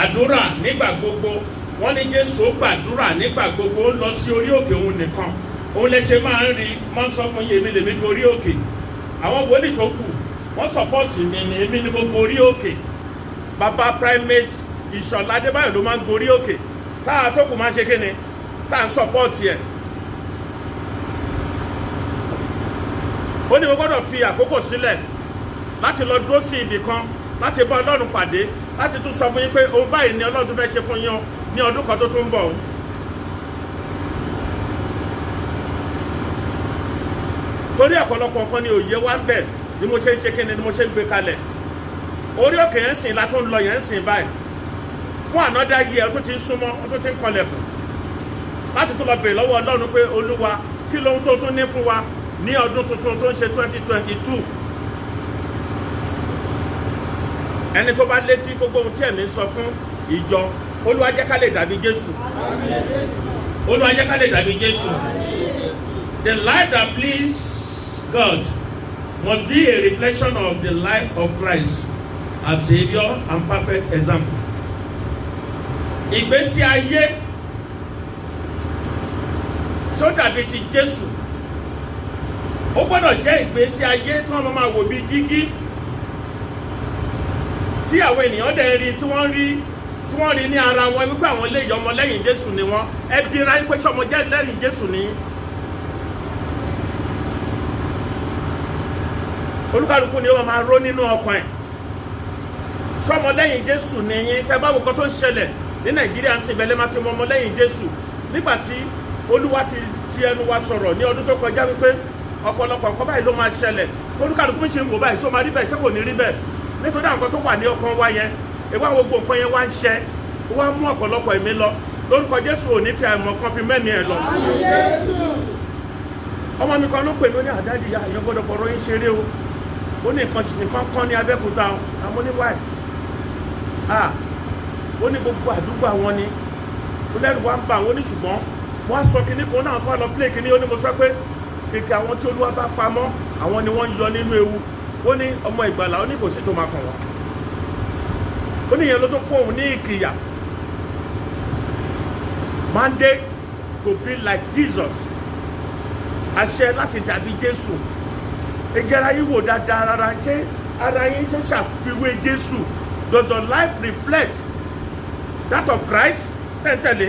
gbàdúrà nígbà gbogbo. Wọ́n ní Jésù gbàdúrà nígbà gbogbo, ó lọ sí orí òkè òun nìkan. Òun lè ṣe máa ń rí, máa ń sọ fún yèmí lèmi gorí òkè. Àwọn wòlíì tó kù wọ́n sọ̀pọ̀tì mi ní èmi ní mo gorí òkè. Bàbá primate Ìṣọ̀lá Adébáyọ̀ ló máa ń gorí òkè. Táà tó kù máa ń ṣe kíni? Táà ń sọ̀pọ̀tì ẹ̀. Ó ní mo gbọ́dọ̀ fi àkókò sílẹ̀ láti lọ dúró sí ibì kan, láti bá Ọlọ́run pàdé, láti tún sọ fún yín pé ohun báyìí ni Ọlọ́run tún fẹ́ ṣe fún yín ní ọdún kan tó tún ń bọ̀. Torí ọ̀pọ̀lọpọ̀ nǹkan ni òye wá ń bẹ̀ ni mo ṣe ń ṣe kíni ni mo ṣe ń gbé kalẹ̀. Orí òkè yẹn ń sìn látó ń lọ yẹn ń sìn báyìí. Fún another year tó ti ń súnmọ́, tó ti ń kọlẹ̀kùn. Láti tún lọ bèèrè lọ́wọ́ Ọlọ́run pé Olúwa kí lóhun tó tún ní fún wa ní ọdún tuntun tó ń ṣe 2022. Ẹni tó bá létí gbogbo ohun tí ẹ̀mí ń sọ fún ìjọ, Olúwa jẹ́ ká lè dàbí Jésù. Olúwa jẹ́ ká lè dàbí Jésù. The life that please God must be a reflection of the life of Christ as Savior and perfect example. Ìgbésí ayé tó dàbí ti Jésù, ó gbọ́dọ̀ jẹ́ ìgbésí ayé tí wọ́n máa wò bí jígí, tí àwọn ènìyàn dẹ̀ rí tí wọ́n rí ní ara wọn wípé àwọn lè yọ ọmọ lẹ́yìn Jésù ni wọ́n. Ẹbí ra pé sọmọ jẹ́ lẹ́yìn Jésù ni. Olúkálùkù ni wọ́n máa ró nínú ọkàn ẹ̀. Sọmọ lẹ́yìn Jésù ni yín. Tẹ́ bá wo nǹkan tó ń ṣẹlẹ̀ ní Nàìjíríà ń sìn bẹ́lẹ́ máa ti mọ ọmọ lẹ́yìn Jésù. Nígbà tí Olúwa ti ẹnu wa sọ̀rọ̀ ní ọdún tó kọjá wípé ọ̀pọ̀lọpọ̀ nǹkan báyìí ló máa ṣẹlẹ̀. Olúkálùkù ṣe ń wò báyìí, ṣó máa rí bẹ́ẹ̀ ṣé kò ní rí bẹ́ẹ̀. Nítorí àwọn nǹkan tó wà ní ọkàn wa yẹn, ìwà gbogbo nǹkan yẹn wá ń ṣẹ, wá mú ọ̀pọ̀lọpọ̀ ẹ̀mí lọ. Lórúkọ Jésù ò ní fi àìmọ̀ kan fi mẹ́ni ẹ̀ lọ. Ọmọ mi kan ló pè mí ní àdáàdì ya èèyàn gbọ́dọ̀ fọ̀rọ̀ yín ṣeré o. Ó ní nǹkan kan ní Abẹ́òkúta o, àmọ́ ní wáì. Ó ní gbogbo àdúgbò àwọn ni. Ó lẹ́rù wá ń bà wọ́n ní ṣùgbọ́n wọ́n á sọ kinní kan náà tó wà lọ plé kinní. Ó ní mo sọ pé kèké àwọn tí Olúwa bá pamọ́, àwọn ni wọ́n yọ nínú ewu. Ó ní ọmọ ìgbàlà, ó ní kò sí tó máa kàn wọ́n. Ó ní ìyẹn ló tó fún òun ní ìkìyà. Mandate to be like Jesus. Àṣẹ láti dàbí Jésù. Ẹjẹ́ra yín wò dáadáa rárá ṣé ara yín ṣe ṣàfiwé Jésù. Does your life reflect that of Christ? Tẹ̀ntẹ̀lé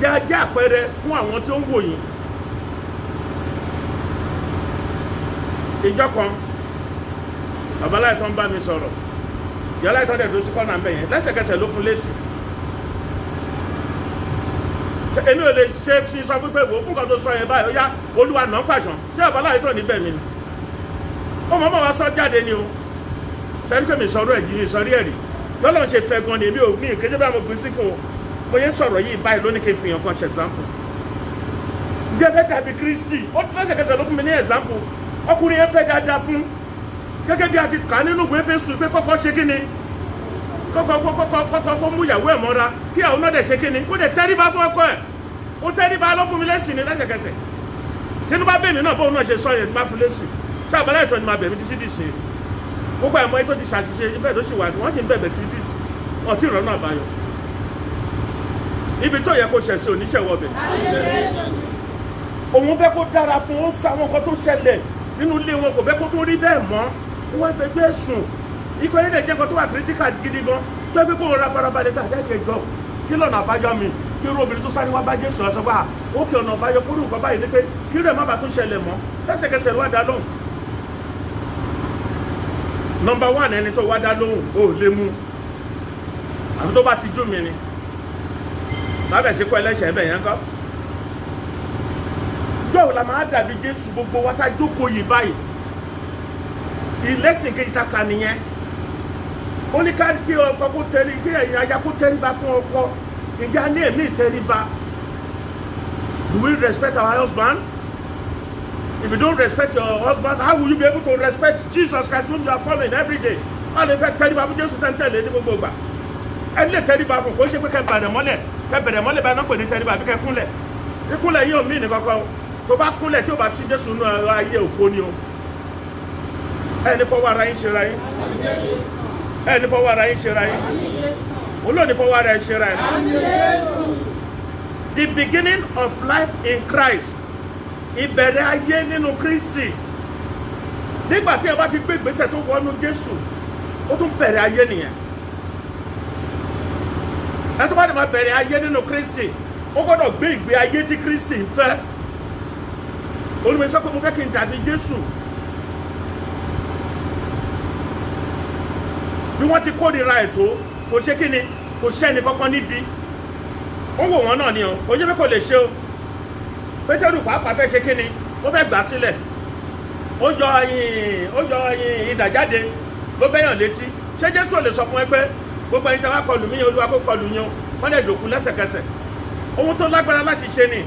jẹ́ àpẹẹrẹ fún àwọn tí ó ń wò yín. Ìjọ kan babaláyé tó ń bá mi sọ̀rọ̀, yàrá ìtọ́ dẹ̀ tó sí kọ́nà bẹ̀ yẹn lẹ́sẹ̀kẹsẹ̀ ló fún lésì. Èmi ò lè ṣe fi sọ pé wò fún kan tó sọ yẹn báyìí ó yá Olúwa náà pàṣán ṣé babaláyé tó níbẹ̀ mi ni. Ó mọ̀ wá sọ jáde ni o. Sẹ́ni pé mi sọ̀rọ̀ ẹ̀jì mi sọ̀rí ẹ̀rí. Lọ́lọ́run ṣe fẹ́ gan ni èmi ò mí kéjẹ́ bá mo gbé sí kan o. Mo yẹn sọ̀rọ̀ yìí báyìí lónìí kí n fi hàn kan ṣe example. Ǹjẹ́ fẹ́ dàbí Kristi? Ó lẹ́sẹ̀kẹsẹ̀ ló fún mi ní example. Ọkùnrin yẹn fẹ́ dáadáa fún. Gẹ́gẹ́ bí a ti kà nínú ìwé Éfésù pé kọ́kọ́ ṣe kíni? Kọ́kọ́ mú ìyàwó ẹ̀ mọ́ra kí àwọn náà dẹ̀ ṣe kíni? Ó dẹ̀ tẹríba fún ọkọ ẹ̀. Ó tẹríba ló fún mi lẹ́sìn ní lẹ́sẹ̀kẹsẹ̀. Tinubu bẹ́ẹ̀ mi náà bóun náà ṣe sọ yẹn máa fún lẹ́sìn. Ṣé àbálá ìtọ́ ni máa bẹ̀rẹ̀ títí dì sí? Gbogbo ẹ̀mọ́ ètò ti ṣàṣìṣe ibẹ̀ ló ṣì wà wọ́n ti ń bẹ̀bẹ̀ títí dì sí. Wọ́n ti rọ́nà àbáyọ. Ibi tó yẹ kó ṣẹ̀ sí oníṣẹ́wọ́ bẹ̀. Òun fẹ́ kó dára fún ó sọ àwọn nǹkan tó ṣẹlẹ̀ nínú ilé wọn kò fẹ́ kó tó rí bẹ́ẹ̀ mọ́. Wọ́n fẹ́ gbé sùn. Ikọ̀ yẹn lè jẹ́ nǹkan tó wà critical gidi gan. Tó yẹ kó ra farabalẹ̀ gbà jáde jọ. Kí lọ́nà àbáyọ mi? Kí irú obìnrin tó sáré wá bá Jésù lọ sọ pé ó kí ọ̀nà àbáyọ fún nǹkan báyìí ní pé kí rẹ̀ má bàa tún ṣẹlẹ̀ mọ́. Lẹ́sẹ̀kẹsẹ̀ ló wá dá lóhùn. Number one ẹni tó wá dá lóhùn ó lè mú. Àfi tó bá ti jú mi ni. Lábẹ̀ sí kọ́ ẹlẹ́ṣẹ̀ ẹ̀bẹ̀ yẹn kọ́. Jọ́ọ̀ la máa dàbí Jésù gbogbo wa tá jókòó yìí báyìí. Ìlẹ́sìn kejì ta kà nìyẹn. Ó ní ká kí ọkọ kó tẹrí kí ẹ̀yin aya kó tẹríba fún ọkọ. Ìjà ní èmi ìtẹríba. Do we respect our husband? If you don't respect your husband, how will you be able to respect Jesus Christ whom you are following every day? Wọ́n lè fẹ́ tẹríba fún Jésù tẹ́ntẹ́lẹ̀ ní gbogbo ìgbà. Ẹni lè tẹríba fún kó ṣe pé kẹ́ bẹ̀rẹ̀ mọ́lẹ̀ bá náà pè ní tẹríba àbí kẹ́ kúnlẹ̀. Ìkúnlẹ̀ yóò mí ní kankan o. Tó bá kúnlẹ̀ tí ó bá sí Jésù nínú ayé òfo ni o. Ẹni fọwọ́ ara yín ṣe ra yín. Ẹni fọwọ́ ara yín ṣe ra yín. olóòní fọwọ́ rẹ̀ ṣe rẹ̀. The beginning of life in Christ, ìbẹ̀rẹ̀ ayé nínú Kristi. Nígbà tí ẹ bá ti gbé ìgbésẹ̀ tó wọnú Jésù, ó tún bẹ̀rẹ̀ ayé nìyẹn. Ẹ tó bá dẹ̀ máa bẹ̀rẹ̀ ayé nínú Kristi, ó gbọ́dọ̀ gbé ìgbé ayé tí Kristi ń fẹ́. Olùmọ̀ sọ pé mo fẹ́ kí n dàbí Jésù. Bí wọ́n ti kórìíra ètò, kò ṣe kí ni, kò ṣẹ́ni kankan níbi. Ó wò wọ́n náà ni o, kò jẹ́ pé kò lè ṣe o. Pétérù pàápàá fẹ́ ṣe kí ni, ó fẹ́ gbà sílẹ̀. Ó yọ idà jáde ló bẹ́yàn létí. Ṣé Jésù ò lè sọ fún ẹ pé gbogbo ẹni tí wọ́n kọlù mí, Olúwa kó kọlù yín o, wọ́n lè dòkú lẹ́sẹ̀kẹsẹ̀. Ohun tó lágbára láti ṣe ni.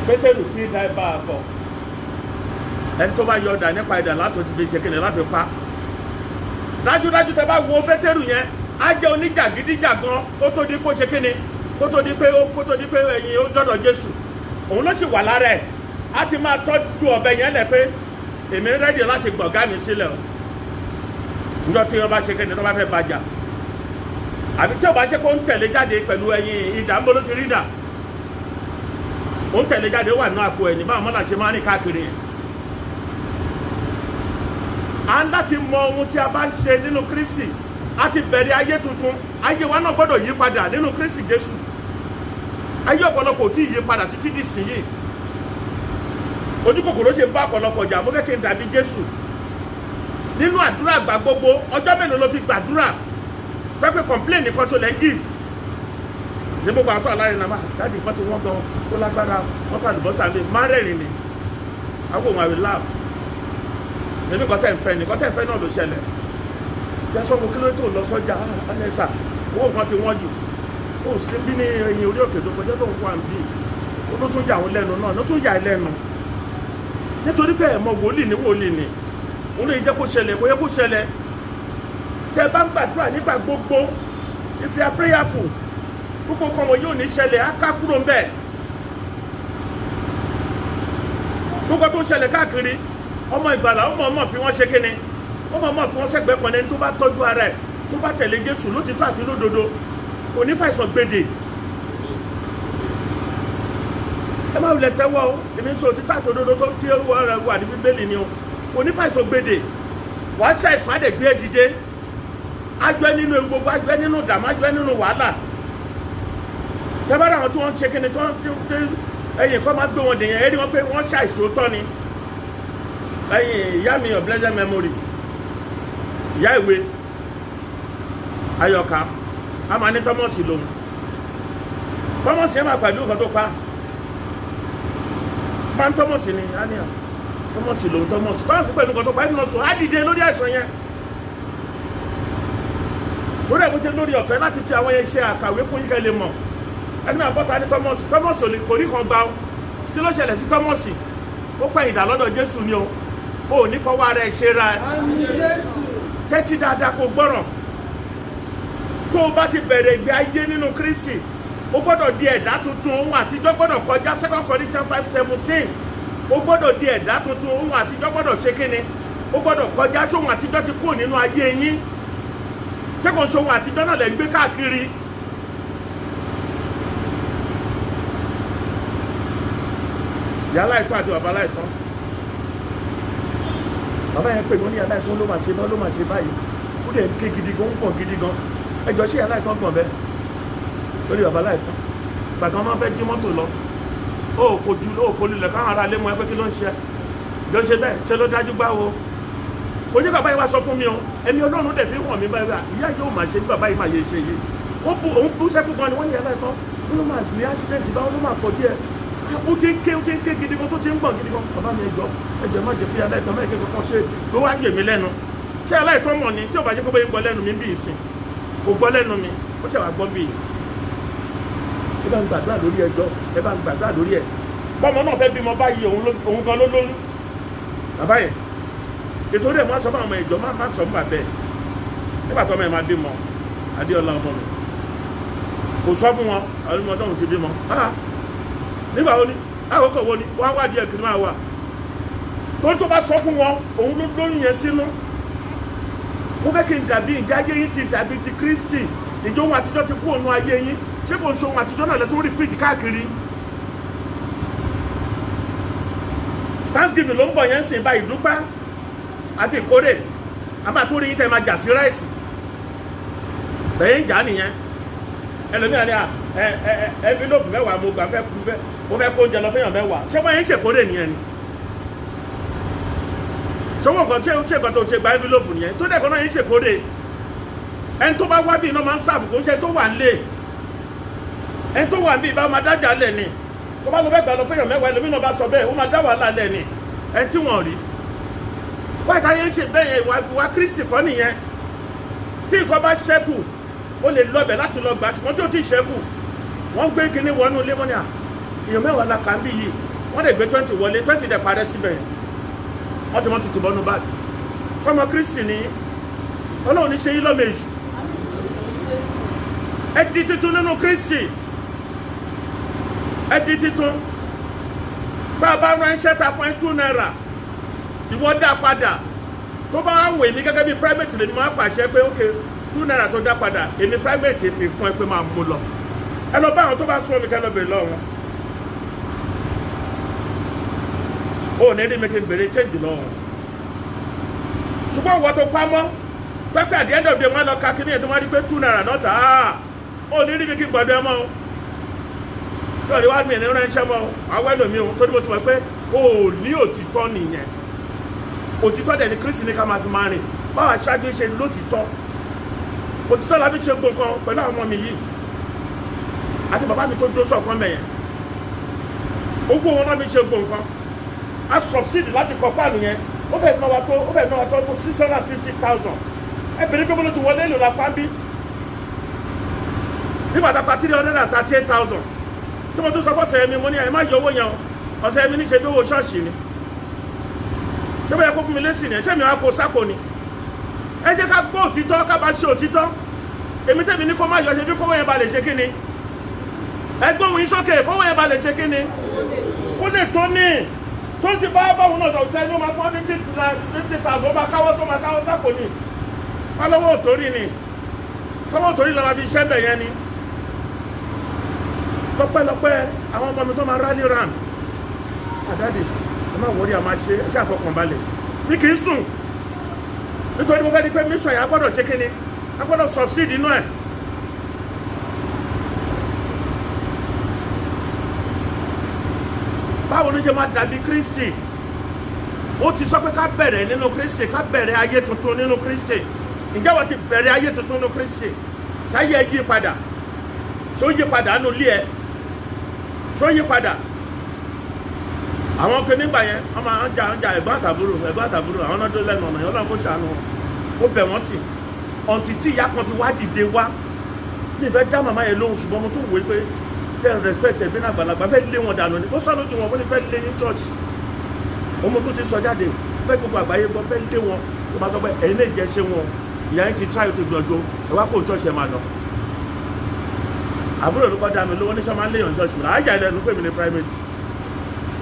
Pétérù tí idà bá a kọ. Ẹni tó bá yọ ọ̀dà nípa idà láti ti fi ṣe kí ni láti pa. Dájúdájú tẹ bá wo Pétérù yẹn, á jẹ́ oníjàgídíjàgan kó tó di kó ṣe kí ni, kó tó di pé ẹ̀yin ó dọ́dọ̀ Jésù. Òun ló sì wà lára ẹ̀. A ti máa tọ́jú ọ̀bẹ yẹn lẹ̀ pé èmi rẹ́dì láti gbọ̀gá mi sílẹ̀ o. Níjọ́ tí wọ́n bá ṣe kéde tó bá fẹ́ bàjá. Àbí tí ó bá ṣe kó ń tẹ̀lé jáde pẹ̀lú ẹyin idà ń bọ́ ló ti rí dà. Ó ń tẹ̀lé jáde wà nínú àpò ẹ̀ ní báwọn mọ́là ṣe máa ń rìn káàkiri yẹn. À ń láti mọ ohun tí a bá ń ṣe nínú Kristi. A ti bẹ̀rẹ̀ ayé tuntun. Ayé wa náà gbọ́dọ̀ yí padà nínú Kristi Jésù. Ayé ọ̀pọ̀lọpọ̀ ò tí ì yí padà títí di ìsinyìí. Ojú kòkòrò ṣe ń bá ọ̀pọ̀lọpọ̀ jà, mo fẹ́ kí n dàbí Jésù. Nínú àdúrà gbà gbogbo, ọjọ́ mélòó ló fi gbàdúrà? Fẹ́ pé complain nìkan tó lẹ́ ń give. Ní gbogbo àwọn tó alárin náà, dáàdì kan ti wọ́n gan, ó lágbára, wọ́n kọ́ àlùbọ́sà mi, máa rẹ̀rìn ni. Àwọn òun àwìn láàbù. Èmi kọ́tẹ́ ń fẹ́ ni, kọ́tẹ́ ń fẹ́ náà ló ṣẹlẹ̀. Jẹ́sọ́ mo kí ló tó lọ sọ́jà, Anẹ́sà, owó kan ti wọ́n jù. Ó sì bí ní ẹyin orí òkè tó kọjá tó ń kó àmì. Ó ló tún yà wọ́n lẹ́nu náà, ló tún yà lẹ́nu. Nítorí pé ẹ̀mọ wòlíì ní wòlíì ni òun lè jẹ́ kó ṣẹlẹ̀ kó yẹ kó ṣẹlẹ̀. Tẹ́ bá ń gbàdúrà nígbà gbogbo, if you are prayerful, gbogbo kan wọ́n yóò ní ṣẹlẹ̀ á ká kúrò ń bẹ̀. Gbogbo tó ń ṣẹlẹ̀ káàkiri, ọmọ ìgbàlà ọmọ fi wọ́n ṣe kíni, ọmọ fi wọ́n sẹ́gbẹ́ kan ẹni tó bá tọ́jú ara ẹ̀, tó bá tẹ̀lé Jésù lótìtọ́ àti lódodo, kò ní fàìsàn gbèdè. Ẹ máa wulẹ̀ tẹ́wọ́ o, èmi ń sọ òtítọ́ àti òdodo tó tí ó wà ní Bíbélì ni o, kò ní fàìsàn gbèdè. Wà á ṣàìsàn á dẹ̀ gbé dìde, á jẹ́ nínú ewu gbogbo, á jẹ́ nínú ìdààmú, á jẹ́ nínú wàhálà. Tẹ́bára àwọn tí wọ́n ń ṣe kíni tó ẹ̀yìn kan máa gbé wọn dèyàn, ẹ rí wọn pé wọ́n ṣàìsòótọ́ ni. Ẹ̀yìn ìyá mi of blessed memory, ìyá ìwé Ayọ̀ká, a máa ní Tọ́mọ̀sì lòun. Tọ́mọ̀sì ẹ̀ máa pàdé nǹkan tó pa. Bá ń Tọ́mọ̀sì ni, á ní à. Tọ́mọ̀sì lòun Tọ́mọ̀sì pẹ̀lú nǹkan tó pa ẹ̀dùn ọ̀sùn, á dìde lórí àìsàn yẹn. Torí ẹ̀ mo ti lórí ọ̀fẹ́ láti fi àwọn yẹn ṣe àkàwé fún yín kẹ́ lè mọ̀. Ẹni náà bọ́ta ní Tọ́mọ̀sì, Tọ́mọ̀sì kò rí kan gbà ó. Kí ló ṣẹlẹ̀ sí Tọ́mọ̀sì? Ó pẹ́ ìdá lọ́dọ̀ Jésù ni o. O ò ní fọwọ́ ara ẹ̀ ṣe ra ẹ̀. Tẹ́tí dáadáa kò gbọ́ràn. Tó o bá ti bẹ̀rẹ̀ ìgbé ayé nínú Kristi, o gbọ́dọ̀ di ẹ̀dá tuntun, ohun àtijọ́ gbọ́dọ̀ kọjá 2 Corinthians 5:17. O gbọ́dọ̀ di ẹ̀dá tuntun, ohun àtijọ́ gbọ́dọ̀ ṣe kíni? O gbọ́dọ̀ kọjá sóhun àtijọ́ ti kúrò nínú ayé yín. Ṣé kò ń sóhun àtijọ́ náà lẹ́ ń gbé káàkiri? Ìyá aláìtọ́ àti bàbá aláìtọ́. Bàbá yẹn pè mí ní aláìtọ́ ló máa ṣe náà ló máa ṣe báyìí. Ó dẹ̀ ń ké gidi gan, ń pọ̀ gidi gan. Ẹjọ́ ṣé aláìtọ́ gbọ̀n bẹ́ẹ̀? Lórí bàbá aláìtọ́. Gbàgbọ́n máa fẹ́ jí mọ́tò lọ. Ó folulẹ̀ káwọn ará lé mọ́ ẹ pé kí ló ń ṣe? Bí ó ṣe bẹ́ẹ̀, ṣe ló dájú gbá wo? Kò ní bàbá yìí wá sọ fún mi o. Ẹni Ọlọ́run dẹ̀ fi wọ̀n mi báyìí. Ìyá yóò máa ṣe bí bàbá yìí máa yẹ ṣe yìí. Òun bú sẹ́kù gan ni wọ́n ní aláìtọ́. Ó ló máa ní accident báwo ló máa pọ̀ díẹ̀. Ó ti ń ké gidi gan tó ti ń gbọ̀n gidi gan. Bàbá mi ẹjọ́ má jẹ́ pé aláìtọ́ mẹ́ẹ̀kẹ́ kankan ṣe ló wá gbè mí lẹ́nu. Ṣé aláìtọ́ mọ̀ ni tí ò bá jẹ́ pé gbọ́ lẹ́nu mi bí ìsìn? Kò gbọ́ lẹ́nu mi, ó ṣe wá gbọ́ bí. Ẹ bá ń gbàdúrà lórí ẹjọ́, ẹ bá ń gbàdúrà lórí ẹ̀. Bọ́mọ náà fẹ́ bímọ báyìí òun gan ló lóyún. Bàbá yẹn, ètò rẹ̀ máa sọ fún àwọn ìjọ máa sọ fún bàbẹ́ ẹ̀. Nígbà tó ọmọ ẹ̀ máa bímọ, Adéọlá ọmọ mi. Kò sọ fún wọn, àwọn ọmọdé òun ti bímọ. Nígbà wo ni àkókò wo ni wọ́n á wá díẹ̀ kí ni máa wà. Torí tó bá sọ fún wọn òun ló lóyún yẹn sínú. mo fẹ́ kí n dàbí ìjà ayé yín ti dàbí ti Kristi ìjọ ohun àtijọ́ ti kú ònú ayé yín ṣé kò ń ṣe ohun àtijọ́ náà lẹ́tọ́ repeat káàkiri. Thanksgiving ló ń bọ̀ yẹn ń sìn bá ìdúpẹ́ àti ìkórè a máa tún rí yín tẹ́ máa jà sí ráìsì bẹ́ẹ̀ ń jà nìyẹn ẹlòmíràn ni envelope mẹ́wàá mo gbà mo fẹ́ kó oúnjẹ lọ fẹ́yàn mẹ́wàá ṣé wọ́n yẹn ń ṣèkórè nìyẹn ni ṣọwọ́ nǹkan tí ó ṣe nǹkan tó ṣe gba envelope nìyẹn tó dẹ̀kọ́ náà yẹn ń ṣèkórè ẹni tó bá wá bí iná máa ń sáàbù kó ń ṣe tó wà ń lé ẹni tó wà ń bí ìbá máa dájà lẹ̀ ni tó bá lọ fẹ́ gbà lọ fẹ́yàn mẹ́wàá ẹlòmíràn bá sọ bẹ́ẹ̀ ó máa dá wàhálà lẹ̀ ni ẹni tí wọ́n rí wáyé táyé ń ṣe bẹ́ẹ̀ yẹn ìwà Kristi kọ́ nìyẹn tí nǹkan bá ṣẹ́kù ó lè lọ́bẹ̀ láti lọ gbà ṣùgbọ́n tí ó ti ṣẹ́kù wọ́n gbé kinní wọnú ilé wọn ni èèyàn mẹ́wàá la kà ń bí yìí wọ́n lè gbé 20 wọlé 20 dẹ̀ parẹ́ síbẹ̀ wọ́n ti ti bọ́nú báàgì kọ́mọ Kristi ní Ọlọ́run ní ṣe yí lọ́mọ èṣù ẹ di titun nínú Kristi ẹ di titun bá a bá ránṣẹ́ ta fún ẹ ìwọ dá padà tó bá wọ èmi gẹ́gẹ́ bí private lè ní máa pàṣẹ pé ok £2 tó dá padà èmi private fi fún ẹ pé máa mú lọ ẹ lọ bá àwọn tó bá sún omi kẹ lọ bèrè lọ́wọ́ ó ní ẹni mi kí n bèrè change lọ́wọ́ ṣùgbọ́n wọ́n tó pamọ́ pẹ́pẹ́ at the end of the day wọ́n lọ ka kí ni ètò wọn rí pé £2 náà tà á ó ní rí mi kí n gbọ́dọ̀ ẹ mọ́ o tó ní wá mi ní ránṣẹ́ mọ́ àwọn ẹlòmíì o tó ní mo ti mọ̀ pé ó ní òtítọ́ nìyẹn òtítọ́ dẹ̀ ni Kristi ní ká máa fi máa rìn báwa ṣáájú ṣe lótìtọ́ òtítọ́ la fi ṣe gbọ̀ngàn pẹ̀lú àwọn ọmọ mi yìí àti bàbá mi tó dúró sọ̀kan mẹ́yẹn ogún wọn náà fi ṣe gbọ̀ngàn a subsidi láti kọ́ páànù yẹn ó fẹ́ náwó tó 650,000 ẹ bèrè pé mo ló ti wọlé ìlú lápá bí nígbà tá a pa 338,000 tí mo tún sọ fọ́ sẹ́yìn mi mo ní ẹ̀ má yọ owó yẹn ọ̀sẹ̀ mi ní ṣe bí owó ṣọ́ọ̀ṣì ni ṣé bóyá kó fún mi lésì ni ṣé mi wá kó sáko ni ẹ jẹ́ ká gbọ́ òtítọ́ ká bá ṣe òtítọ́ èmi tẹ̀mí ní kó má yọ ṣe bí kówó yẹn ba lè ṣe kí ni ẹ gbóhùn yín sókè kówó yẹn ba lè ṣe kí ni kó lè tó ní tó ti bá báwọn náà sọ̀tẹ́ ní ó máa fún 50,000 ó máa káwọ́ tó máa káwọ́ sáko ni wọ́n lọ́wọ́ òtórí ni kọ́wọ́ òtórí lọ́wọ́ fi ṣẹ́ bẹ̀ yẹn ni lọ́pẹ́lọpẹ́ àwọn ọmọ mi tó máa rally round àdáde ẹ má wọrí a máa ṣe ẹṣẹ́ àfọkànbalẹ̀ mi kì í sùn nítorí mo fẹ́ di pé mission yẹn a gbọ́dọ̀ ṣe kíni a gbọ́dọ̀ succeed inú ẹ̀. báwo ló ṣe máa dàbí Kristi ó ti sọ pé ká bẹ̀rẹ̀ nínú Kristi ká bẹ̀rẹ̀ ayé tuntun nínú Kristi ǹjẹ́ wọ́n ti bẹ̀rẹ̀ ayé tuntun nínú Kristi ṣáyé ẹ yí padà ṣó yí padà nínú ilé ẹ ṣó yí padà àwọn ọkọ nígbà yẹn wọ́n máa ń jà ẹ̀gbọ́n àtàbúrò àwọn náà tó lẹ́nu ọ̀nà yẹn Ọlọ́run kó ṣàánú wọn ó bẹ̀ wọ́n tì ọ̀ǹtì tí ìyá kan fi wá dìde wá ní ìfẹ́ dá màmá yẹn lóhùn ṣùgbọ́n mo tún wòó pé fẹ́ respect ẹ̀ bí náà àgbàlagbà fẹ́ lé wọn dànù ni ó sọ lójú wọn ó ní fẹ́ lé ní church ọmọ tó ti sọ jáde fẹ́ gbogbo àgbáyé gbọ́ fẹ́ lé wọn ó máa sọ pé ẹ̀yin lè jẹ́ ṣé wọn ìyá yẹn ti try to gbọ̀ngbọ̀ ẹ̀ wá kó church ẹ̀ máa lọ àbúrò ló kọ́ dá mi lówó ní sọ máa ń léèyàn church mi àájà ilẹ̀ ló pè mí ní private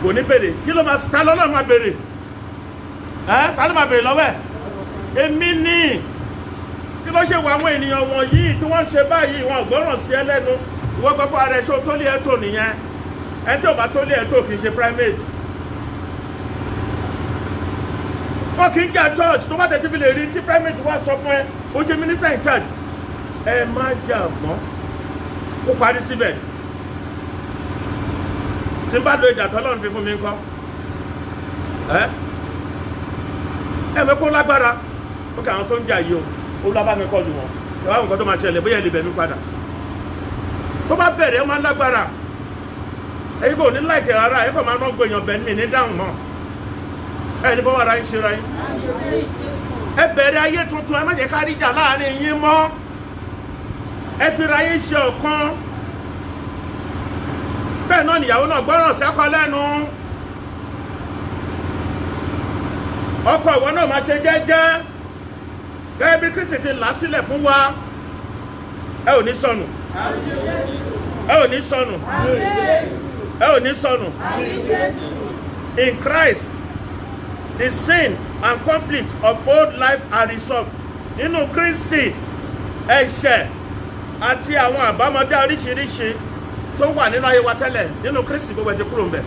kò ní bèrè kí ló máa ta lọ́nà máa bèrè ta ló máa bèrè lọ́wọ́ ẹ̀ èmi ní kí ló ṣe wọ àwọn ènìyàn wọ̀nyí tí wọ́n ń ṣe báyìí wọn ò gbọ́ràn sí ẹ lẹ́nu ìwọ́n gbọ́ fún ara ẹ̀ ṣó tó lé ẹ̀tọ́ nìyẹn ẹ̀ tí ò bá tó lé ẹ̀tọ́ kì í ṣe private wọn kì í jà church tó bá tẹ̀ tí fi lè rí tí private wá sọ fún ẹ ó ṣe minister in charge ẹ má jà mọ́ ó parí síbẹ̀ tí n bá lo ìdàtọ́ lọ́run fi fún mi ńkọ́ ẹ mẹ́kó lágbára ó kà àwọn tó ń jà yìí ó lábá mi kọlu wọn ìwà àwọn nǹkan tó máa ṣẹlẹ̀ bóyá ẹ lè bẹ̀ mí padà tó bá bẹ̀rẹ̀ ó máa lágbára èyí kò ní láìkẹ̀ rárá èyí kò máa ná gbèyàn bẹ̀ mí ní dáhùn mọ́ ẹ ní fọwọ́ ara yín ṣe ra yín ẹ bẹ̀rẹ̀ ayé tuntun ẹ má jẹ́ ká rí ìjà láàrin yín mọ́ ẹ fi ra yín ṣe ọ̀kan bẹ́ẹ̀ náà nìyàwó náà gbọ́ràn sẹ́kọ lẹ́nu ọkọ ìwọ náà máa ṣe jẹ́jẹ́ gẹ́gẹ́ bí Kristi ti là sílẹ̀ fún wa ẹ ò ní sọnù ẹ ò ní sọnù ẹ ò ní sọnù in Christ the sin and conflict of old life are resolved nínú Kristi ẹ̀ṣẹ̀ àti àwọn àbámọ̀dá oríṣiríṣi tó wà nínú ayé wa tẹ́lẹ̀ nínú Kristi gbogbo ẹ̀ ti kúrò ńbẹ̀.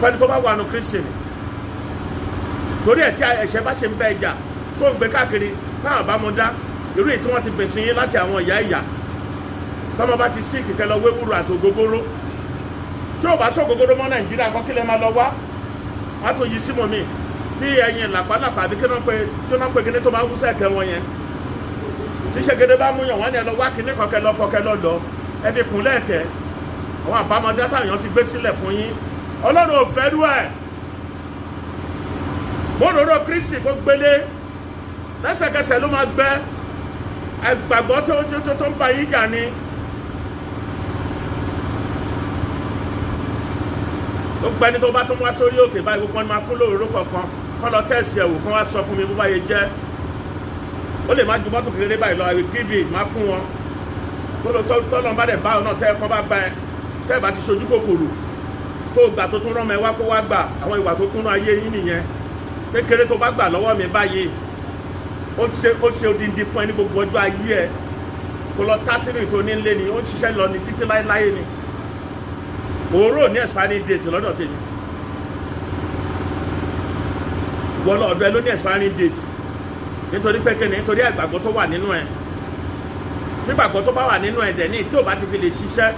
pẹ̀lú tó bá wà nínú Kristi ni torí ẹ̀ tí ẹ̀ṣẹ̀ bá ṣe ń bẹ ìjà tó ń gbé káàkiri táwọn àbámọ̀dá irú èyí tí wọ́n ti gbèsè yín láti àwọn ìyá tọ́mọ bá ti sí kìkẹ́ lọ wéwúrò àti ògógóró tí ò bá sọ ògógóró mọ́ Nàìjíríà kan kí lè máa lọ wá wọ́n á tó yí símọ̀ mi tí ẹyin làpálàpá àbí kí náà pé kíní tó máa ń wúsẹ̀ kẹ́ wọn yẹn tí ṣègede bá mú yàn wọ́n ní ẹ lọ wá kíní kọ̀kẹ́ lọ fọkẹ́ lọ lọ ẹ fi kún lẹ́ẹ̀kẹ́ àwọn àbámọ̀dá táwọn ti gbé sílẹ̀ fún yín Ọlọ́run ò fẹ́ rú ẹ̀ mọ́rọ̀rọ̀ Kristi kó gbélé lẹ́sẹ̀kẹsẹ̀ ló máa gbẹ́ ẹgbàgbọ́ tó ń ba yín jà ni. tó gbẹ́ni tó bá tún wá sórí òkè báyìí gbogbo ni máa fún lóòrò kọ̀ọ̀kan kọ́ lọ tẹ̀sí ẹ̀wò kán wá sọ fún mi bó bá yẹ jẹ́ ó lè má ju mọ́tò kékeré báyìí lọ I will give it má fún wọn tọ́lọ́ bá dẹ̀ bá ọ náà tẹ́ ẹ̀kọ́ bá bá ẹ tẹ́ ẹ bá ti ṣojú kòkòrò tó gbà tó tún rán mi wá kó wá gbà àwọn ìwà tó kúnnú ayé yín nìyẹn kékeré tó bá gbà lọ́wọ́ mi báyìí ó ṣe odindi fún ẹ ní gbogbo ọjọ́ ayé ẹ kó lọ tá sínú ìtò nílé ni ó ń ṣiṣẹ́ lọ ní títí láéláé ni òórò ní expiring date lọ́dọ̀ tèmi wọ́n ọ̀dọ̀ ẹ ló ní expiring date nítorí pé kíni nítorí àgbàgbọ́ tó wà nínú ẹ tí ìgbàgbọ́ tó bá wà nínú ẹ dẹ̀ ní tí ò bá ti fi lè ṣiṣẹ́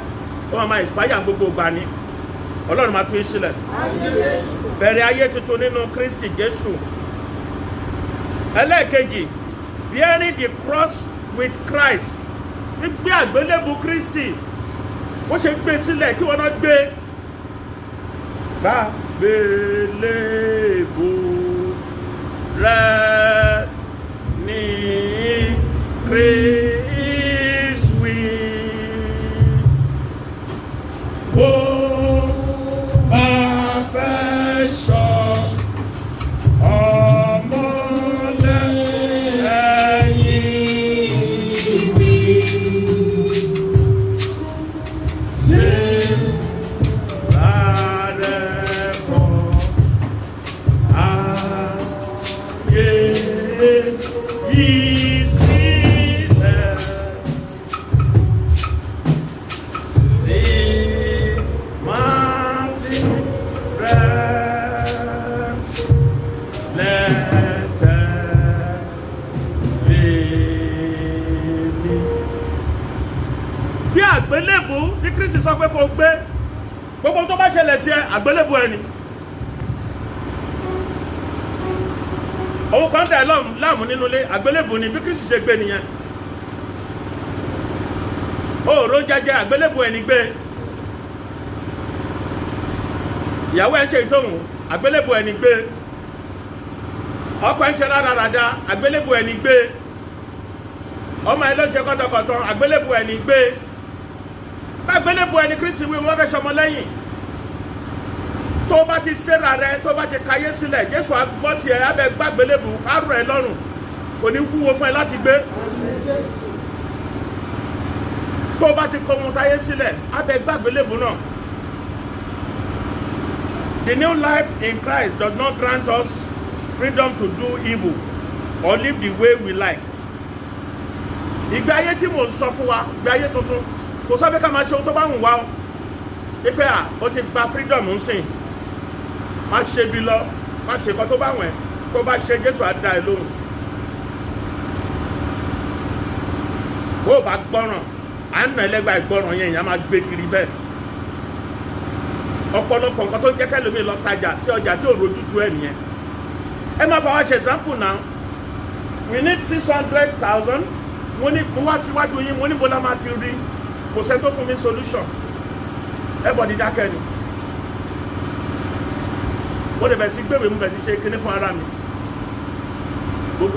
ó máa expire gbogbo ìgbà ni Ọlọ́run máa tún yín sílẹ̀ bẹ̀rẹ̀ ayé tuntun nínú Kristi Jésù. Ẹlẹ́ẹ̀kejì bearing the cross with Christ gbígbé àgbélébù Kristi bó ṣe gbé sílẹ̀ kí wọ́n náà gbé àgbélébù rẹ̀ ní Kristi bó bá fẹ́ sọ ọmọ lẹ́yìn mi ṣe lárẹ̀ kọ́ ayé yìí sílẹ̀ sí máa fi rẹ̀ lẹ́tẹ̀ lèmi. Bí àgbélébù tí Kristi sọ pé kò gbé gbogbo tó bá ṣẹlẹ̀ sí ẹ àgbélébù ẹni. Òun kan tẹ̀ láàmú nínú ilé àgbélébù ni bí Kristi ṣe gbé nìyẹn. Òòrò jẹjẹ àgbélébù ẹni gbé. Ìyàwó ẹ̀ ń ṣe ìtòhùn àgbélébù ẹni gbé. Ọkọ ẹ̀ ń ṣe rárára àgbélébù ẹni gbé. Ọmọ ẹ̀ ló ṣe kọ́tọ̀kọ̀tọ̀ àgbélébù ẹni gbé. Bá àgbélébù ẹni Kristi wí wọ́n fẹ́ ṣọmọ lẹ́yìn. Tó bá ti ṣẹ́ra rẹ tó bá ti kayé sílẹ̀ Jésù àgbọ̀ tiẹ̀ abẹ gbàgbélébù kárù ẹ̀ lọ́rùn kò ní wúwo fún ẹ láti gbé. Tó bá ti kọ́ ohun táyé sílẹ̀ abẹ gbàgbélébù náà. The new life in Christ does not grant us freedom to do evil or live the way we like. Ìgbé ayé tí mò ń sọ fún wa, ìgbé ayé tuntun, kò sọ pé ká máa ṣe ohun tó bá wù wá o. Pípẹ́ ó ti gba freedom ń sìn. Má ṣe bí lọ, má ṣe nǹkan tó bá wù ẹ́, tó bá ṣe Jésù á dá ẹ lóhùn. Bó o bá gbọ́ràn, à ń nà ẹlẹ́gbàá ìgbọ́ràn yẹn ìyá máa gbé kiri bẹ́ẹ̀. Ọ̀pọ̀lọpọ̀ nǹkan tó ń jẹ́ kẹ́lómi lọ tajà tí ọjà tí ò rojú tu ẹ̀ nìyẹn. Ẹ máa fọwọ́ ṣe example now. We need 600,000. Mo wá síwájú yín, mo ní bó la máa ti rí. Kò sẹ́ tó fún mi solution. Everybody dákẹ́ ni. Mo lè bẹ̀ sí gbèwé mo bẹ̀ sí ṣe kíní fún ara mi.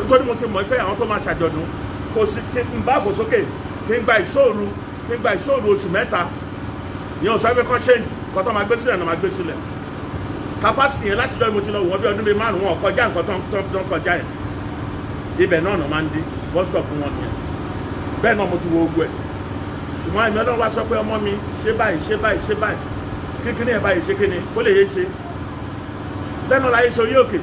Tó ní mo ti mọ̀ pé àwọn tó máa ṣàjọ̀dún kò sí kí n bá fò sókè kí n gba ìṣòro oṣù mẹ́ta. Ìyẹn ò sọ pé kán change kọ́ tó máa gbé sílẹ̀ náà máa gbé sílẹ̀. Capacity yẹn láti jọ́ mo ti lọ wọ́n bí ọdún bíi márùn-ún wọn kọjá nǹkan tó ń kọjá yẹn. Ibẹ̀ náà máa ń dé bus stop wọn nìyẹn. Bẹ́ẹ̀ náà mo ti wo ogun ẹ̀. Ṣùgbọ́n àmì Ọlọ́run wá sọ pé ọmọ mi ṣe báyìí kíkíní ẹ̀ báyìí ṣe kíni kó lè yé ṣe. Bẹ́ẹ̀ náà láyé sórí òkè.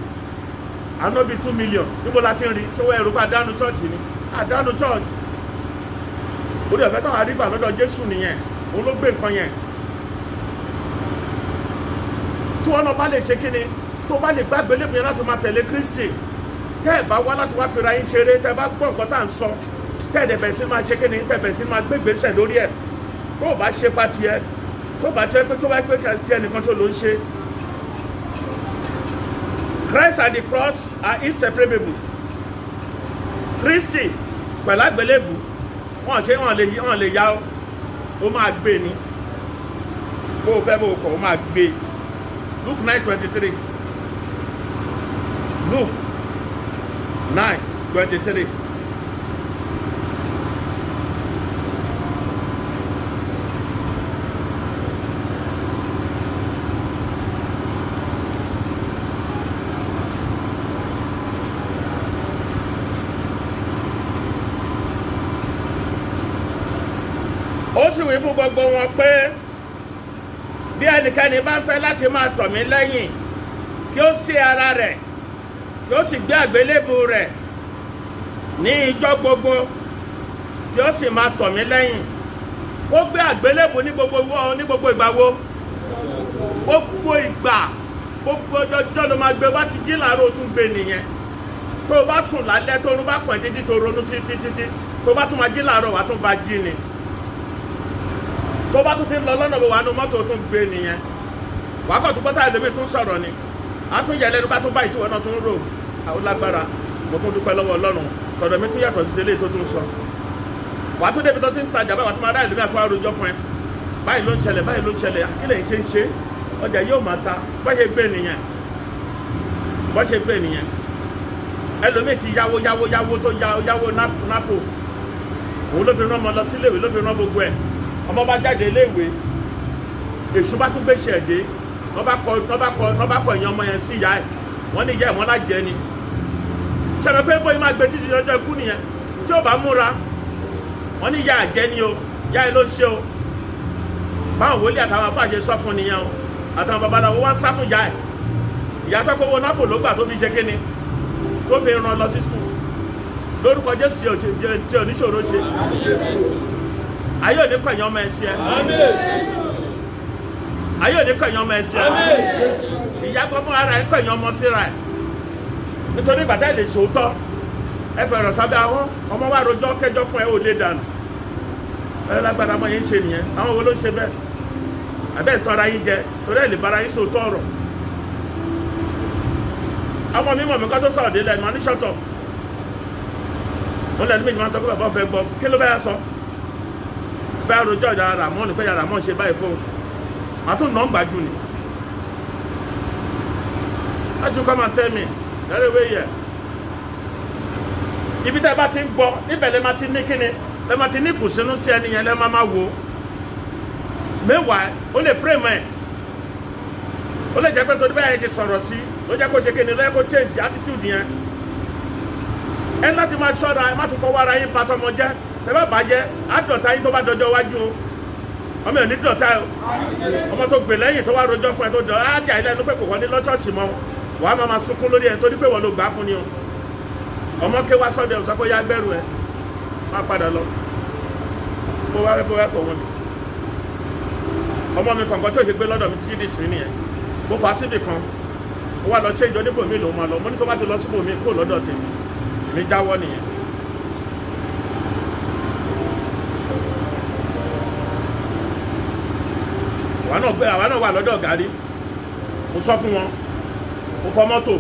àná bíi 2 million níbo la ti ń rí ṣé wọ́n ẹ̀rù pa àdánù church ni àdánù church orí ọ̀fẹ́ táwọn arígbà lọ́dọ̀ Jésù nìyẹn òun ló gbé nǹkan yẹn tí wọ́n náà bá lè ṣe kíni tó bá lè gbàgbé lébùn yẹn láti máa tẹ̀lé Kristi tẹ́ ẹ̀ bá wá láti wá fira yín ṣeré tẹ́ ẹ bá gbọ́ nǹkan tá à ń sọ tẹ́ ẹ̀ dẹ̀ bẹ̀rẹ̀ sí máa ṣe kíni tẹ́ ẹ̀ bẹ̀rẹ̀ sí máa gbé gbèsè lórí ẹ̀ tó o bá ṣe pa tiẹ̀ tó o bá jẹ́ pé tó bá pé kí ẹnìkan tó ló ń ṣe. Christ and the cross are inseparable. Kristi pẹ̀lú àgbélébù wọ́n lè yá ó máa gbé ni bó o fẹ́ bó o kọ̀ ó máa gbé. Luke 9:23. Luke 9:23. Ó sì wí fún gbogbo wọn pé bí ẹnikẹ́ni bá fẹ́ láti máa tọ̀ mí lẹ́yìn kí ó sí ara rẹ̀ kí ó sì gbé àgbélébù rẹ̀ ní ijọ́ gbogbo kí ó sì máa tọ̀ mí lẹ́yìn kó gbé àgbélébù ní gbogbo ìgbà wo gbogbo ìgbà gbogbo ọjọ́ ló máa gbé wá ti jí làárọ̀ ó tún gbé nìyẹn tó o bá sùn lálẹ́ tó o bá pọ̀ títí tó ronú títí tó o bá tún máa jí làárọ̀ wá tún bá jí ni tó bá tún ti lọ lọ́nà bó wà nù mọ́tò tún gbé nìyẹn wà á kọ́ tó bọ́tà ẹlòmíì tún sọ̀rọ̀ ni a tún yẹ lẹ́nu bá tún bá ìtúwọ́ náà tún rò àwọn lágbára mo tún dúpẹ́ lọ́wọ́ Ọlọ́run tọ̀dọ̀ mi tún yàtọ̀ sí tẹ́lẹ̀ tó tún sọ wà á tún débi tó ti ń tajà báyìí wà á tún máa dá ẹlòmíì àtúwọ́ àròjọ fún ẹ báyìí ló ń ṣẹlẹ̀ kílẹ̀ ń ṣe ọjà yóò máa ta bọ́ ṣe gbé nìyẹn ẹlòmíì ti yáwó tó yáwó nápò òun ló fi rán ọmọ lọ síléèwé ló fi rán gbogbo ẹ̀ ọmọ bá jáde iléèwé èṣù bá tún gbéṣẹ́ ẹ̀dé wọ́n bá kọ ìyẹn ọmọ yẹn sí ìyá ẹ̀ wọ́n ní ìyá ẹ̀ wọ́n lájẹ́ ni ṣẹlẹ̀ pé bóyá máa gbé títí ọjọ́ ikú nìyẹn tí ó bá múra wọ́n ní ìyá àjẹ́ ni o ìyá ẹ̀ ló ṣe o báwọn wòlíì àtàwọn afáàṣẹ sọ fún nìyẹn o àtàwọn babaláwo wá ń sá fún ìyá ẹ̀ ìyá tó kówó nápò ló gbà tó fi ṣe kíni tó fi ràn lọ sí skul lórúkọ Jésù tí oníṣòro ṣe ayé òní kọ̀yàn ọmọ ẹ̀sìn ẹ̀ ayé òní kọ̀yàn ọmọ ẹ̀sìn ẹ̀ ìyá kan fún ara ẹ̀ kọ̀yàn ọmọ síra ẹ̀ nítorí ìgbà táyà lè ṣòótọ́ ẹ fẹ̀rọ̀ sábẹ́ àwọn ọmọ wa rojọ́ kẹjọ́ fún ẹ ò lè dànù ẹ lágbára ọmọ yẹn ń ṣe nìyẹn àwọn wo ló ń ṣe bẹ́ẹ̀ abẹ́ ìtọ́ra yín jẹ torí ẹ̀ lè bára yín ṣòótọ́ ọ̀rọ̀ àwọn mímọ̀ mi kọ́ tó sọ̀rọ̀ dé lẹ́nu ní ṣọ́tọ̀ wọn lẹ́nu méjì máa sọ pé bàbá fẹ́ gbọ́ kí ló bẹ́ẹ̀ sọ bẹ́ẹ̀ rojọ́ ìjà Ramon ní pé ìjà Ramon ṣe báyìí fún un àtún nọ́mbà jù ni láti come and tell me very well yẹ ibi tẹ́ bá ti ń gbọ́ níbẹ̀ lẹ́ máa ti ní kíni lẹ́ máa ti ní kùsínú sí ẹni yẹn lẹ́ máa wò mẹ́wàá ó lè frame ẹ̀ ó lè jẹ́ pé torí bẹ́ẹ̀ ti sọ̀rọ̀ sí ló jẹ́ kó ṣe kíni ló yẹ kó change attitude yẹn ẹ láti máa ṣọ́ra ẹ má tún fọwọ́ ara yín pa tọmọ jẹ́ ẹ bá bàjẹ́ àdọ̀tá yín tó bá dọjọ́ wájú o ọmọ ẹ̀ ní dọ̀tá o ọmọ tó gbè lẹ́yìn tó wá rojọ́ fún ẹ tó dọ̀ á jà ilẹ̀ ẹnu pé kò wọ́n ní lọ́ṣọ́ọ̀ṣì mọ́ wàá máa sunkún lórí ẹ torí pé wọ́n ló gbà fún ni o ọmọ ké wá sọ́dọ̀ ẹ̀ sọ pé yá gbẹ́rù ẹ má padà lọ bó wá kọ̀ wọ́n ni ọmọ mi kọ̀ọ̀kan tó ṣe gbé lọ́dọ̀ mi títí di sí nìyẹn mo fà á síbì kan ó wà lọ ṣé ìjọ nípò mi lòún máa lọ mo ní tó bá ti lọ síbò mi kó lọ́dọ̀ tèmi èmi jáwọ́ nìyẹn. àwa náà wà lọ́dọ̀ gàrí mo sọ fún wọn mo fọ mọ́tò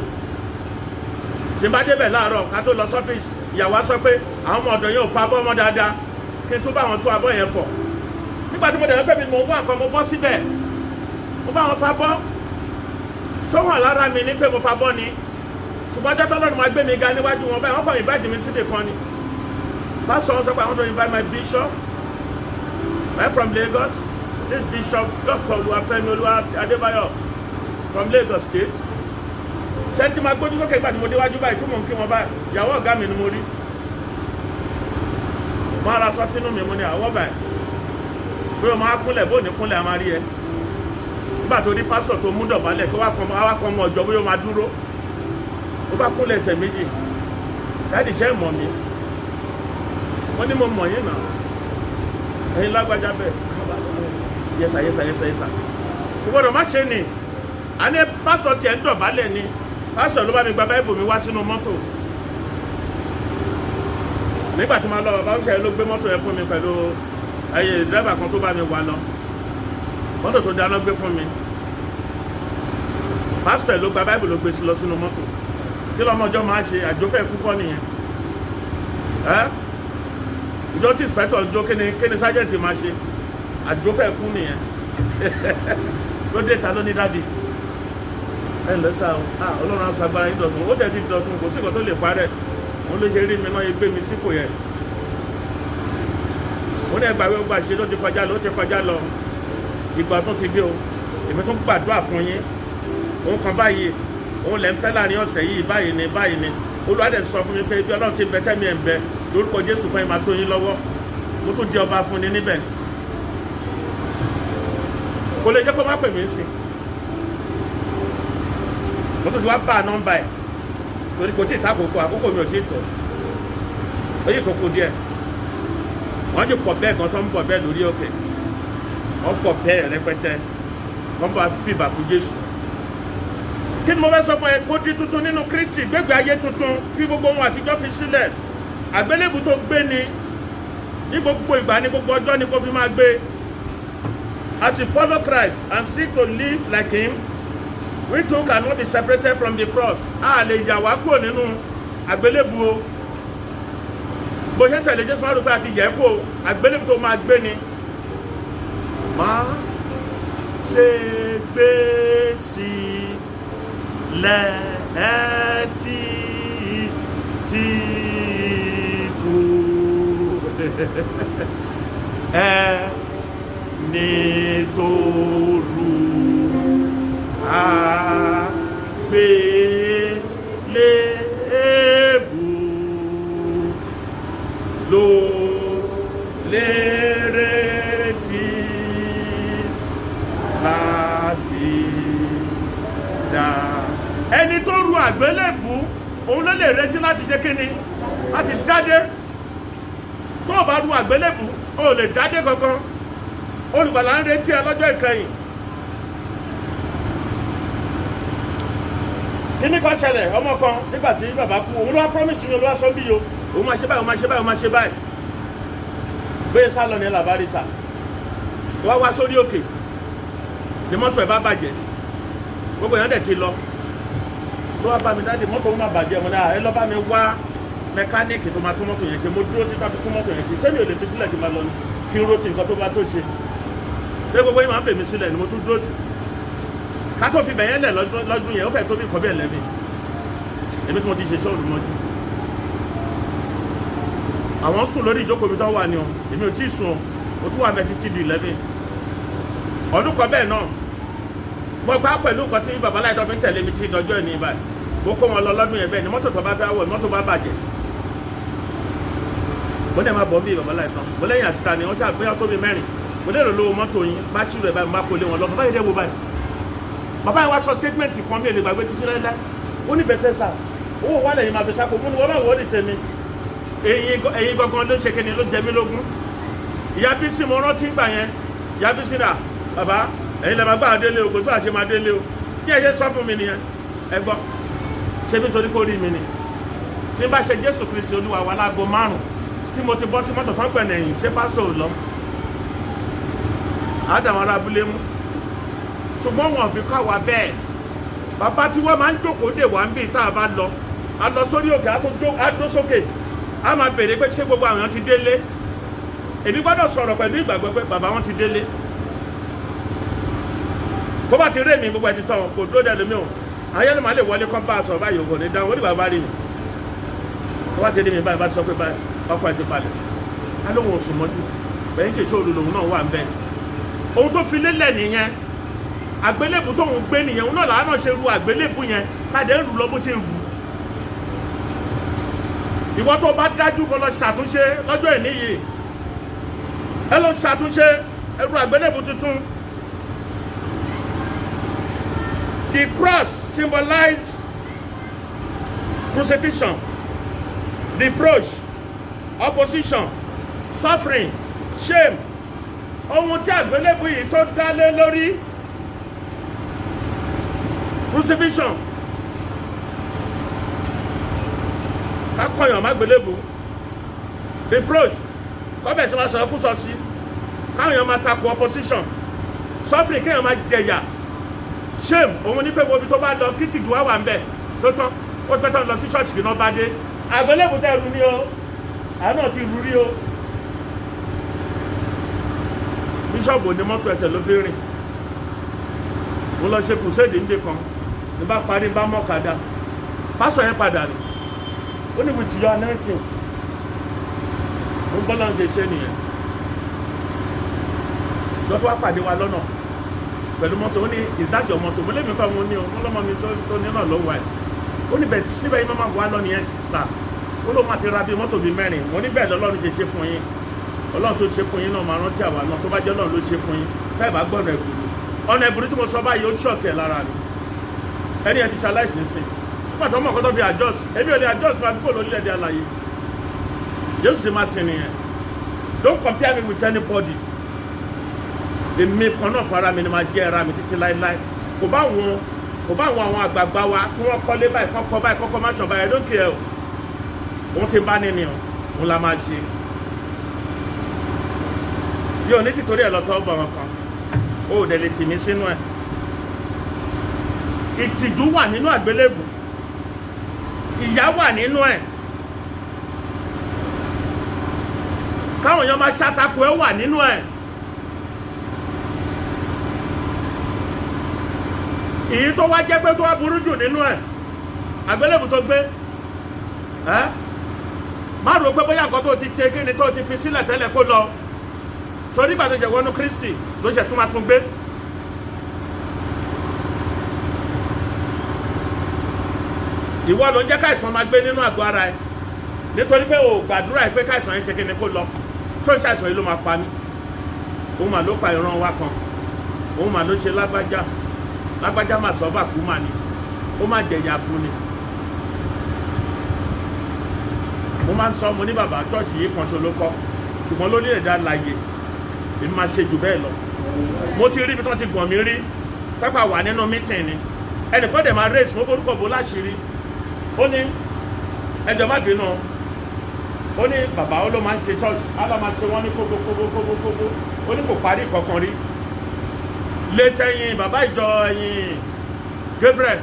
tí n bá débẹ̀ láàárọ̀ ká tó lọ sọ́fíìsì ìyàwó á sọ pé àwọn ọmọ ọ̀dọ̀ yẹn ò fa abọ́ ọmọ dáadáa kí n tún bá wọn tún abọ́ yẹn fọ̀ nígbà tí mo dẹ̀ pé mi mo wá nǹkan mo bọ́ síbẹ̀ mo bá wọn fa bọ́ tó hàn lára mi ní pé mo fa bọ́ ni ṣùgbọ́n ọjọ́ tọ́lọ́run máa gbé mi ga níwájú wọn báyìí wọ́n kàn invite mi síbì kan ni pásọ̀ wọn sọ pé I want to invite my bishop from Lagos. This Bishop Dr. Oluwafemi Adebayo from Lagos State. Ṣé máa gbójú sókè ìgbà tí mo déwájú báyìí tí mò ń kí wọn báyìí ìyàwó ọ̀gá mi ni mo rí. Mo ara sọ sínú mi mo ní àwọ̀ báyìí. Bí o máa kúnlẹ̀ bó ní kúnlẹ̀ a máa rí ẹ. Nígbà tó rí pásítọ̀ tó mú dọ̀bálẹ̀ kó wá kọ́ ọmọ ọjọ́ bóyá o máa dúró. ó bá kúnlẹ̀ ẹsẹ̀ méjì dáàdì iṣẹ́ mọ̀ mi wọ́n ní mo mọ̀ yín náà ẹ̀yin lágbájá bẹ́ẹ̀ yẹsà kò gbọ́dọ̀ má ṣe ni a ní pásọ̀ tiẹ̀ ń dọ̀bálẹ̀ ni pásọ̀ ló bá mi gba báìbù mi wá sínú mọ́tò nígbà tí mo lọ bàbá òṣèré ló gbé mọ́tò yẹn fún mi pẹ̀lú ayé dírẹ́bà kan tó bá mi wà lọ mọ́tò tó dáná gbé fún mi pásítọ̀ ló gba báìbù ló gbé lọ sínú mọ́tò kí lọ́mọjọ́ máa ṣe àjọfẹ́ kúkọ́ nìyẹn ìjọ tí ìspẹ́tọ̀ jó kíni sájẹ́ǹtì máa ṣe àjọfẹ́ kú nìyẹn ló dé ta ló ní dáàdi ẹ ǹlẹ́ sá o ọlọ́run aṣọ agbára yín dọ̀tun ó tẹ̀ ti dọ̀tun kò sí nǹkan tó lè parẹ́ òun ló ṣe rí mi náà gbé mi sípò yẹn ó ní ẹgbàá wíwọ́n gbà ṣe ló ti kọjá lọ ìgbà tó ti dé o èmi tún gbàdúrà fún yín òun kan báyìí òun lẹ́ ń fẹ́ láàrin ọ̀sẹ̀ yìí báyìí ni olùwádẹ sọ fún mi pé bí ọlọ́run ti bẹ tẹ́mi ẹ̀ ń bẹ lórúkọ jésù fún ẹ máa tó yín lọ́wọ́ mo tún di ọba fún ni níbẹ̀ kò lè jẹ́ kó má pè mí sí mo tún ti wá bá a nọ́mbà ẹ̀ torí kò tí ì àkókò mi ò tí ì tọ̀ ó yìí tó kú díẹ̀ wọ́n ti pọ̀ bẹ́ẹ̀ kan tó ń bọ̀ bẹ́ẹ̀ lórí òkè wọ́n pọ̀ bẹ́ẹ̀ rẹpẹtẹ wọ́n bá fìbà fún jésù kí ni mo fẹ́ sọ fún ẹ kó di tuntun nínú kristi gbégbé ayé tuntun fi gbogbo ohun àtijọ́ fi sílẹ̀ àgbélébù tó gbé ni ní gbogbo ìgbà ní gbogbo ọjọ́ ni kó fi máa gbé as you follow Christ and seek to live like him we too cannot be separated from the cross a lè yà wá kúrò nínú àgbélébù o bó ṣe ń tẹ̀lé jésù wá rò pé àti yẹ kó àgbélébù tó máa gbé ni máa ṣe gbé sí lẹ́ẹ̀tì tí kú ẹni tó rù àgbélébù ló lérè tí láti dá. Ẹni tó ru àgbélébù òun ló lè retí láti jẹ́ kíni láti dádé. Tó o bá ru àgbélébù o lè dádé kankan. Olùgbàlà ń retí ẹ lọ́jọ́ ìkẹyìn. Kíní kan ṣẹlẹ̀ ọmọ kan nígbà tí bàbá kú òun ló wá promise mi olúwa sọ bí yo òun máa ṣe báyìí òun máa ṣe báyìí òun máa ṣe báyìí. Bẹ́ẹ̀ sá lọ ní làbárísà. Wá wá sórí òkè ni mọ́tò ẹ̀ bá bàjẹ́. Gbogbo èèyàn dẹ̀ ti lọ. Ló wá bá mi dáàdi mọ́tò ó máa bàjẹ́ ọmọdé ẹ lọ́ bá mi wá mẹkáníìkì tó máa tún mọ́tò yẹn ṣe mo dúró títà fi tún mọ́tò yẹn ṣe sẹ́mi ò lè fi sílẹ̀ kí n máa lọ ní kí n rotì nǹkan tó bá tó ṣe. Ṣé gbogbo yín máa ń pè mí sílẹ̀ ni mo tún dúró tì. Ká tó fi bẹ̀yẹn lẹ̀ lọ́dún yẹn ó fẹ́ tó bí nǹkan bí ẹ̀lẹ́mì. Èmi tí mo ti ṣe sọ́ọ̀lù mọ́jú. Àwọn sùn lórí ìjókòó mi tó wà ní o èmi ò tí ì sùn o mo tún wà bẹ́ẹ̀ títí di 11. Ọdún kan bẹ́ẹ̀ náà mo gbá pẹ̀lú nǹkan tí bàbá láìdọ́ fi ń tẹ̀lé mi tí ìdọ́jọ́ ẹ̀ ní ibà mo kó wọn lọ lọ́dún yẹn bẹ́ẹ̀ ni mọ́tò tó bá fẹ́ wọ̀ mọ́tò bá bàjẹ́ mo dẹ̀ máa bọ̀ bí bàbá láìdọ́ mo lẹ́yìn àtìta ni wọ́n ṣàgbéyàwó tó bí mẹ́rin mo lè lò lówó mọ́tò yín bá ṣírò ẹ̀ báyìí mo bá kó lé wọn lọ bàbá yìí dẹ́ wo báyìí bàbá yìí wá sọ statement kan bí èlé gbàgbé títí lẹ́lẹ́ ó ní bẹ̀tẹ̀ sà owó wà lẹ́yìn máa fi sáko mo ní wọ́n máa wọ́ ní tèmi èyí gangan ló ṣe kíni ló jẹ mí lógún ìyá bísí mo rántí gbà yẹn ìyá bísí rà bàbá ẹ̀yin lè máa gbà délé o kò tó àṣẹ máa délé o ní ẹ̀yẹ sọ fún mi nìyẹn ẹ gbọ́ ṣé bí torí kó rí mi ni tí n bá ṣe Jésù Kristi Olúwa wa láago 5 tí mo ti bọ́ sí mọ́tò tán pẹ̀ nẹ̀yìn ṣé pásítọ̀ ò lọ àdàwọn ará abúlé mú ṣùgbọ́n wọn fi kọ́ wa bẹ́ẹ̀ bàbá tí wọ́n máa ń jókòó dè wá ń bì tá a bá lọ a lọ sórí òkè á dó sókè a máa béèrè pé ṣé gbogbo àwọn ti délé èmi gbọ́dọ̀ sọ̀rọ̀ pẹ̀lú ìgbàgbọ́ pé bàbá wọn ti délé tó bá ti rí èmi gbogbo ẹ̀ ti tán kò dúró dẹ́nu mi o ayélu máa lè wọlé kọ́ bá a sọ̀rọ̀ báyìí ògùn ní dáhùn ó ní bàbá rí mi tó bá ti rí mi báyìí bá ti sọ pé báyìí ọkọ̀ ẹ̀ ti balẹ̀ alóhùn oṣù mọ́jú bẹ́ẹ̀ ṣe ìṣòro lòun náà wà ń bẹ́ẹ̀ ohun tó fi lélẹ̀ nìyẹn àgbélébù tóun gbé nìyẹn òun náà làánà ṣe ru àgbélébù yẹn káde ń rù lọ bó ṣe rù ìwọ tó bá dájú kó lọ ṣàtúnṣe lọ́jọ́ ìní yìí ẹ lọ ṣàtúnṣe ẹ ru àgbélébù tuntun. The cross symbolized crucifixion, reproach, opposition, suffering, shame. Ohun tí àgbélébù yìí tó dá lé lórí. Crucifixion. Ká kọ̀yàn má gbélébù. Reproach. Kọ́bẹ̀ sí wa sọ̀rọ̀ kú sọ sí. Káwọn èèyàn máa takò opposition. Suffering kéèyàn máa jẹ̀yà. Shame. Òun ní pé wo ibi tó bá lọ kí tìjú wá wà ń bẹ̀. Ló tán. Ó pẹ́ tán lọ sí church kì í náà bá dé. Àgbélébù tẹ̀ rú ní o. Àánú ti rú rí o. Bíṣọ̀bù ní mọ́tò ẹsẹ̀ ló fi rìn. Mo lọ ṣe crusade níbi kan. Ní bá parí bá mọ́kadà. Pásọ̀ yẹn padà rí. Ó ní with your anointing. Ó ń bọ́lá ń ṣe nìyẹn. Lọ́tọ́ wá pàdé wa lọ́nà. Pẹ̀lú mọ́tò ó ní ìsájọ mọ́tò. Mo lémi kọ́ mo ní o. Mo lọ́mọ mi tó ní náà lọ́wọ́ ẹ̀. Ó ní bẹ̀ẹ̀ síbẹ̀ yín máa wà lọ́nà yẹn sà. Ó ló máa ti ra bí mọ́tò bíi mẹ́rin. Mo ní bẹ́ẹ̀ lọ́lọ́run ṣe fún yín. Ọlọ́run tó ṣe fún yín náà máa rántí àwa náà tó bá jẹ́ Ọlọ́run ló ṣe fún yín táì bá gbọ́nà ẹ̀bùrú ọ̀nà ẹ̀bùrú tí mo sọ báyìí ó ṣọ̀kẹ̀ lára ni ẹni ẹ ti ṣaláìsí sí nígbà tó mọ̀ kọ́ tó fi adjust èmi ò lè adjust máa fi kó lórílẹ̀-èdè alààyè Jésù sì máa sin nìyẹn don't compare me with anybody èmi kan náà fara mi ni máa jẹ́ ara mi títí láéláé kò bá àwọn àgbààgbà wa kí wọ́n kọ́lé báyìí kọ́kọ́ báyìí kọ́kọ́ má ṣọ̀ báyìí I don't care o òun ti bá nínú òun la máa ṣe yóò ní títorí ẹ̀ lọ́tọ́ ọgbọ̀n kan ó dẹ̀ lè tì mí sínú ẹ̀ ìtìjú wà nínú àgbélébù ìyà wà nínú ẹ̀ káwọn èèyàn máa ṣàtakò ẹ̀ wà nínú ẹ̀ èyí tó wá jẹ́ pé tó wá burú jù nínú ẹ̀ àgbélébù tó gbé ẹ́ má rò pé bóyá nǹkan tó ti ṣe kí ni tó ti fi sílẹ̀ tẹ́lẹ̀ kó lọ so nígbà tó jẹ wọnú Kristi ló ṣe tún máa tún gbé ìwọ ló ń jẹ́ káìsàn máa gbé nínú àgọ́ ara ẹ nítorí pé o gbàdúrà ẹ pé káìsàn yẹn ṣe kí ni kó lọ tó ń ṣàìsàn yìí ló máa pa mí òun mà ló pa ìran wa kan òun mà ló ṣe lágbájá mà sọ́bà kú mà ní ó má jẹ̀yà kú ni mo máa ń sọ mo ní bàbá chọ́ọ̀chì yìí kan ṣo ló kọ́ ṣùgbọ́n lórílẹ̀-èdè alààyè èmi máa ṣe jù bẹ́ẹ̀ lọ mo ti rí ibi tí wọ́n ti gàn mí rí pápá wà nínú mítìn ni ẹnìkan dẹ̀ máa race mo forúkọ bó láṣìírí ó ní ẹjọ́ má bínú ó ní bàbá ó ló máa ń ṣe church á lọ́ máa ṣe wọ́n ní kókó ó ní kò parí kankan rí létẹ́yìn bàbá ìjọ ẹ̀yìn Gabriel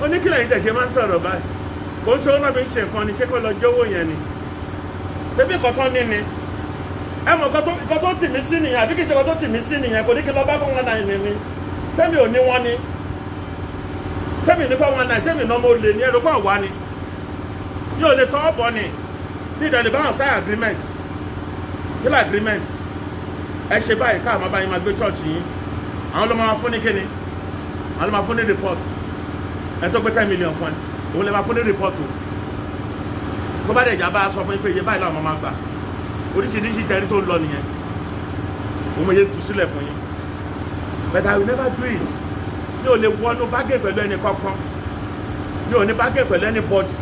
ó ní kí lẹ́yìn tẹ̀sí máa ń sọ̀rọ̀ báyìí kò ń ṣe ó náà fi ń ṣe nǹkan ni ṣé kó lọ jówó yẹn ni bébí kọ̀ọ̀kan ní ni ẹ mọ̀ nǹkan tó tì mí sí nìyẹn àbí kì í ṣe nǹkan tó tì mí sí nìyẹn kò ní kí lọ bá fún wọn náà ní ni tẹ́mi ò ní wọn ni tẹ́mi ní fún wọn náà tẹ́mi náà mo lè ní ẹ̀rọ pọ̀ wá ni yóò lè tọ́ ọ̀bọ ni bí ìdẹ̀lẹ̀ báwọn sign agreement kí ló agreement ẹ ṣe báyìí káà máa bá yín máa gbé church yín àwọn ló máa fún ní kíni àwọn ló máa fún ní report ẹ tó gbé 10 million fún ẹ òun lè máa fún ní report o tó bá dẹ̀ ìjà bá sọ fún yín pé iye báyìí làwọn máa gbà oríṣiríṣi tẹ̀rí tó ń lọ nìyẹn òun mo yẹ tu sílẹ̀ fún yín but I will never do it mi ò lè wọnú bágẹ̀ pẹ̀lú ẹni kankan mi ò ní bágẹ̀ pẹ̀lú ẹni bọ́dì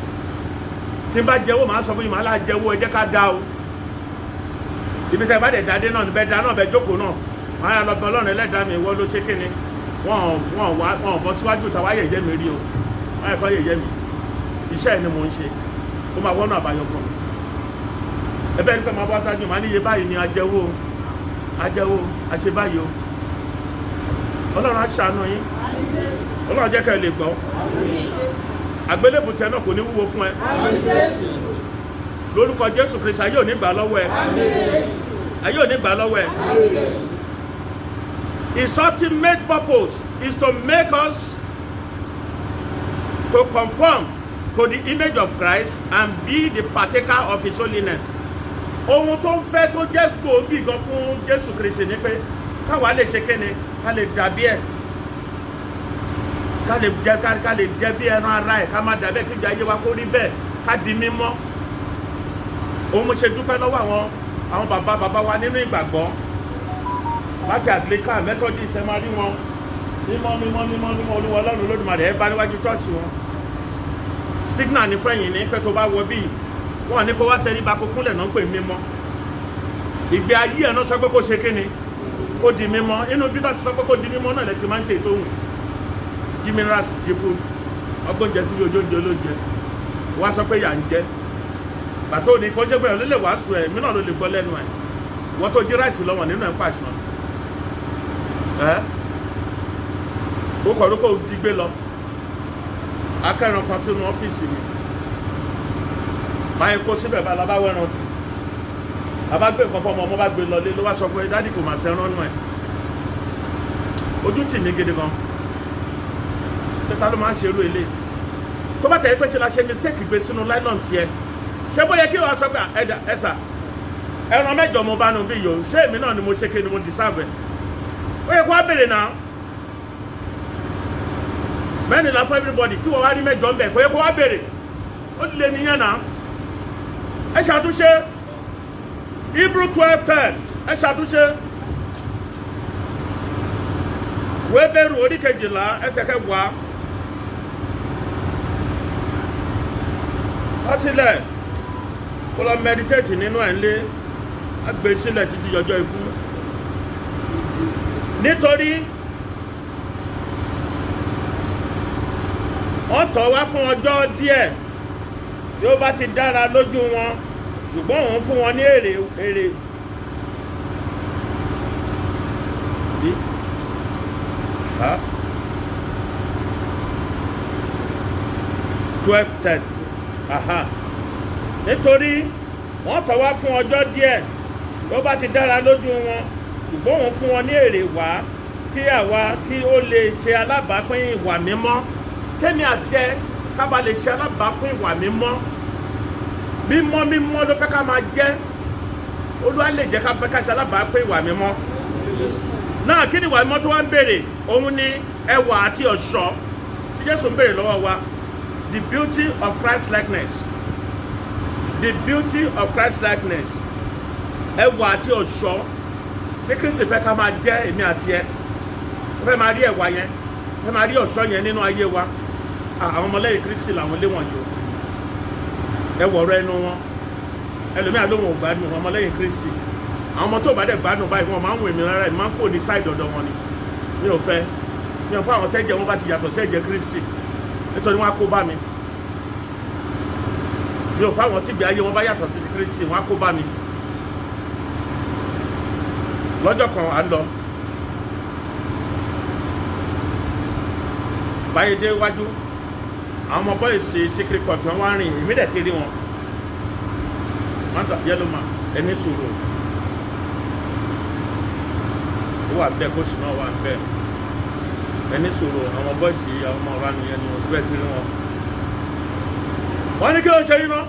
tí n bá jẹ́wọ́ màá sọ fún yín màá lá jẹ́wọ́ ẹ jẹ́ ká dá o ibi tẹ́ bá dẹ̀ dáadé náà níbẹ̀ dá náà bẹ̀ jókòó náà màá yà lọ bẹ Ọlọ́run ẹlẹ́dàá mi ìwọ ló ṣe kíni wọ́n bọ́ síwájú tàwa yẹ̀yẹ́ mi rí o wọ́n yẹ kọ́ yẹ̀yẹ́ mi iṣẹ́ ẹ̀ ni mò ń ṣe ó máa wọ́nà àbáyọ fún mi ẹbẹ́ ní pẹ́ máa bọ́ sáájú màá ní iye báyìí ni ajẹ́wó àṣebáyìí o Ọlọ́run á ṣàánú yín Ọlọ́run jẹ́ ká ẹ lè gbọ́ àgbélébù tẹ náà kò ní wúwo fún ẹ lórúkọ Jésù Kristi ayé ò ní gbà lọ́wọ́ ẹ ayé ò ní gbà lọ́wọ́ ẹ His ultimate purpose is to make us to conform to the image of Christ and be the partaker of His holiness. Ohun tó ń fẹ́ tó jẹ́ gbòógì gan fún Jésù Kristi ni pé káwa lè ṣe kéne ká lè dàbí ẹ̀ ká lè jẹ́ bí ẹran ara ẹ̀ ká má dàbí ẹ̀ kí ìjà ayé wa kó rí bẹ́ẹ̀ ká di mímọ́. Òun mo ṣe dúpẹ́ lọ́wọ́ àwọn bàbá wa nínú ìgbàgbọ́ láti Anglican Methodist ẹ máa rí wọn mímọ́ Olúwa Ọlọ́run Olódùmarè ẹ bá níwájú chọ́ọ̀chì wọn signal ní fẹ́yìn ní pé tó bá wọ bíi wọ́n ní kó wá tẹríba kó kúnlẹ̀ náà pè mímọ́ ìgbé ayé ẹ̀ náà sọ pé kó ṣe kíni kó di mímọ́ inú bí tó ti sọ pé kó di mímọ́ náà lẹ ti máa ń ṣe ètò òun jí minerals jí food ọgbọ́njẹ síbi ojóúnjẹ olóúnjẹ wá sọ pé yà ń jẹ bàtó ní kó ṣe pé ọ̀lẹ́ lè wàásù ẹ̀ mí náà ló lè gbọ́ lẹ́nu ẹ̀ wọ́n tó jí ráìsì lọ́wọ́ nínú ẹ̀ pàṣọ ó kọ̀ lóko jí gbé lọ akẹ́ràn kan sínú ọ́fíìsì mi máa ń kó síbẹ̀ bá labá wẹ́ràn tì bàbá gbé nǹkan fọmọ ọmọ bá gbé lọlé ló wá sọ pé dádì kò mà sẹ́rán nù ẹ̀ ojú tì mí gidi gan tẹ́tà ló máa ń ṣe irú ilé tó bá tẹ̀lé pé tí la ṣe mistake gbé sínú nylon tiẹ̀ ṣé bóyá kí wàá sọ pé ẹ̀sà ẹran mẹ́jọ mo bá nu bí yòó ṣé èmi náà ni mo ṣe kí ni mo deserve ẹ̀ ó yẹ kó wá béèrè náà mẹ́rin la fún everybody tí wọ́n wá rí mẹ́jọ ń bẹ̀ kó yẹ kó wá béèrè ó lè níyàn náà ẹ ṣàtúnṣe Hebrew 12:10 ẹ ṣàtúnṣe Wébérù orí 12 ẹsẹ̀ 10 ọtílẹ̀ kó lọ meditate nínú ẹ̀ ńlé agbè sílẹ̀ títí ọjọ́ ikú nítorí wọ́n tọ̀ wá fún ọjọ́ díẹ̀ bí ó bá ti dára lójú wọn ṣùgbọ́n òun fún wọn ní èrè 12:10 nítorí wọ́n tọ̀ wá fún ọjọ́ díẹ̀ bí ó bá ti dára lójú wọn ṣùgbọ́n òun fún wọn ní èrè wá kí àwa kí ó lè ṣe alábàápín ìwà mímọ́ kémi àti ẹ ká bá lè ṣe alábàápín ìwà mímọ́ mímọ́ ló fẹ́ ká máa jẹ́ Olúwa lè jẹ́ ká ṣe alábàápín ìwà mímọ́ náà kí ni ìwà mímọ́ tó wá ń béèrè òun ni ẹwà àti ọ̀ṣọ́ tí Jésù ń béèrè lọ́wọ́ wa the beauty of Christ likeness the beauty of Christ likeness ẹwà àti ọ̀ṣọ́ tí Kristi fẹ́ ká máa jẹ́ èmi àti ẹ fẹ́ máa rí ẹwà yẹn fẹ́ máa rí ọ̀ṣọ́ yẹn nínú ayé wa àwọn ọmọlẹ́yìn Kristi làwọn lé wọ̀nyí o ẹwọ̀rọ̀ ẹnu wọn ẹlòmíà ló wọn ò gbádùn ọmọlẹ́yìn Kristi àwọn ọmọ tó bá dẹ̀ gbádùn báyìí wọn máa ń wò mí rárá ẹ̀ máa ń kó ní sáìdì ọ̀dọ̀ wọn ni mi ò fẹ́ mi ò fẹ́ àwọn tẹ́jẹ̀ wọn bá ti yàtọ̀ sí ẹ̀jẹ̀ Kristi nítorí wọn á kó bá mi mi ò fẹ́ àwọn tíbi ayé wọn bá yàtọ̀ sí ti Kristi wọn á kó bá mi lọ́jọ́ kan à ń lọ báyìí dé wájú àwọn ọmọ bọ́ọ̀ ṣe secret court wọn wá rìn èmi dẹ̀ ti rí wọn mọ́tò yellow man ẹni sòrò ó wà bẹ́ẹ̀ kóṣù náà wà bẹ́ẹ̀ ẹni sòrò àwọn bọ́ọ̀ ṣe àwọn ọmọ ọ̀rá nìyẹn ni wọ́n bẹ́ẹ̀ ti rí wọn. wọ́n ní kí ló ń ṣe yín náà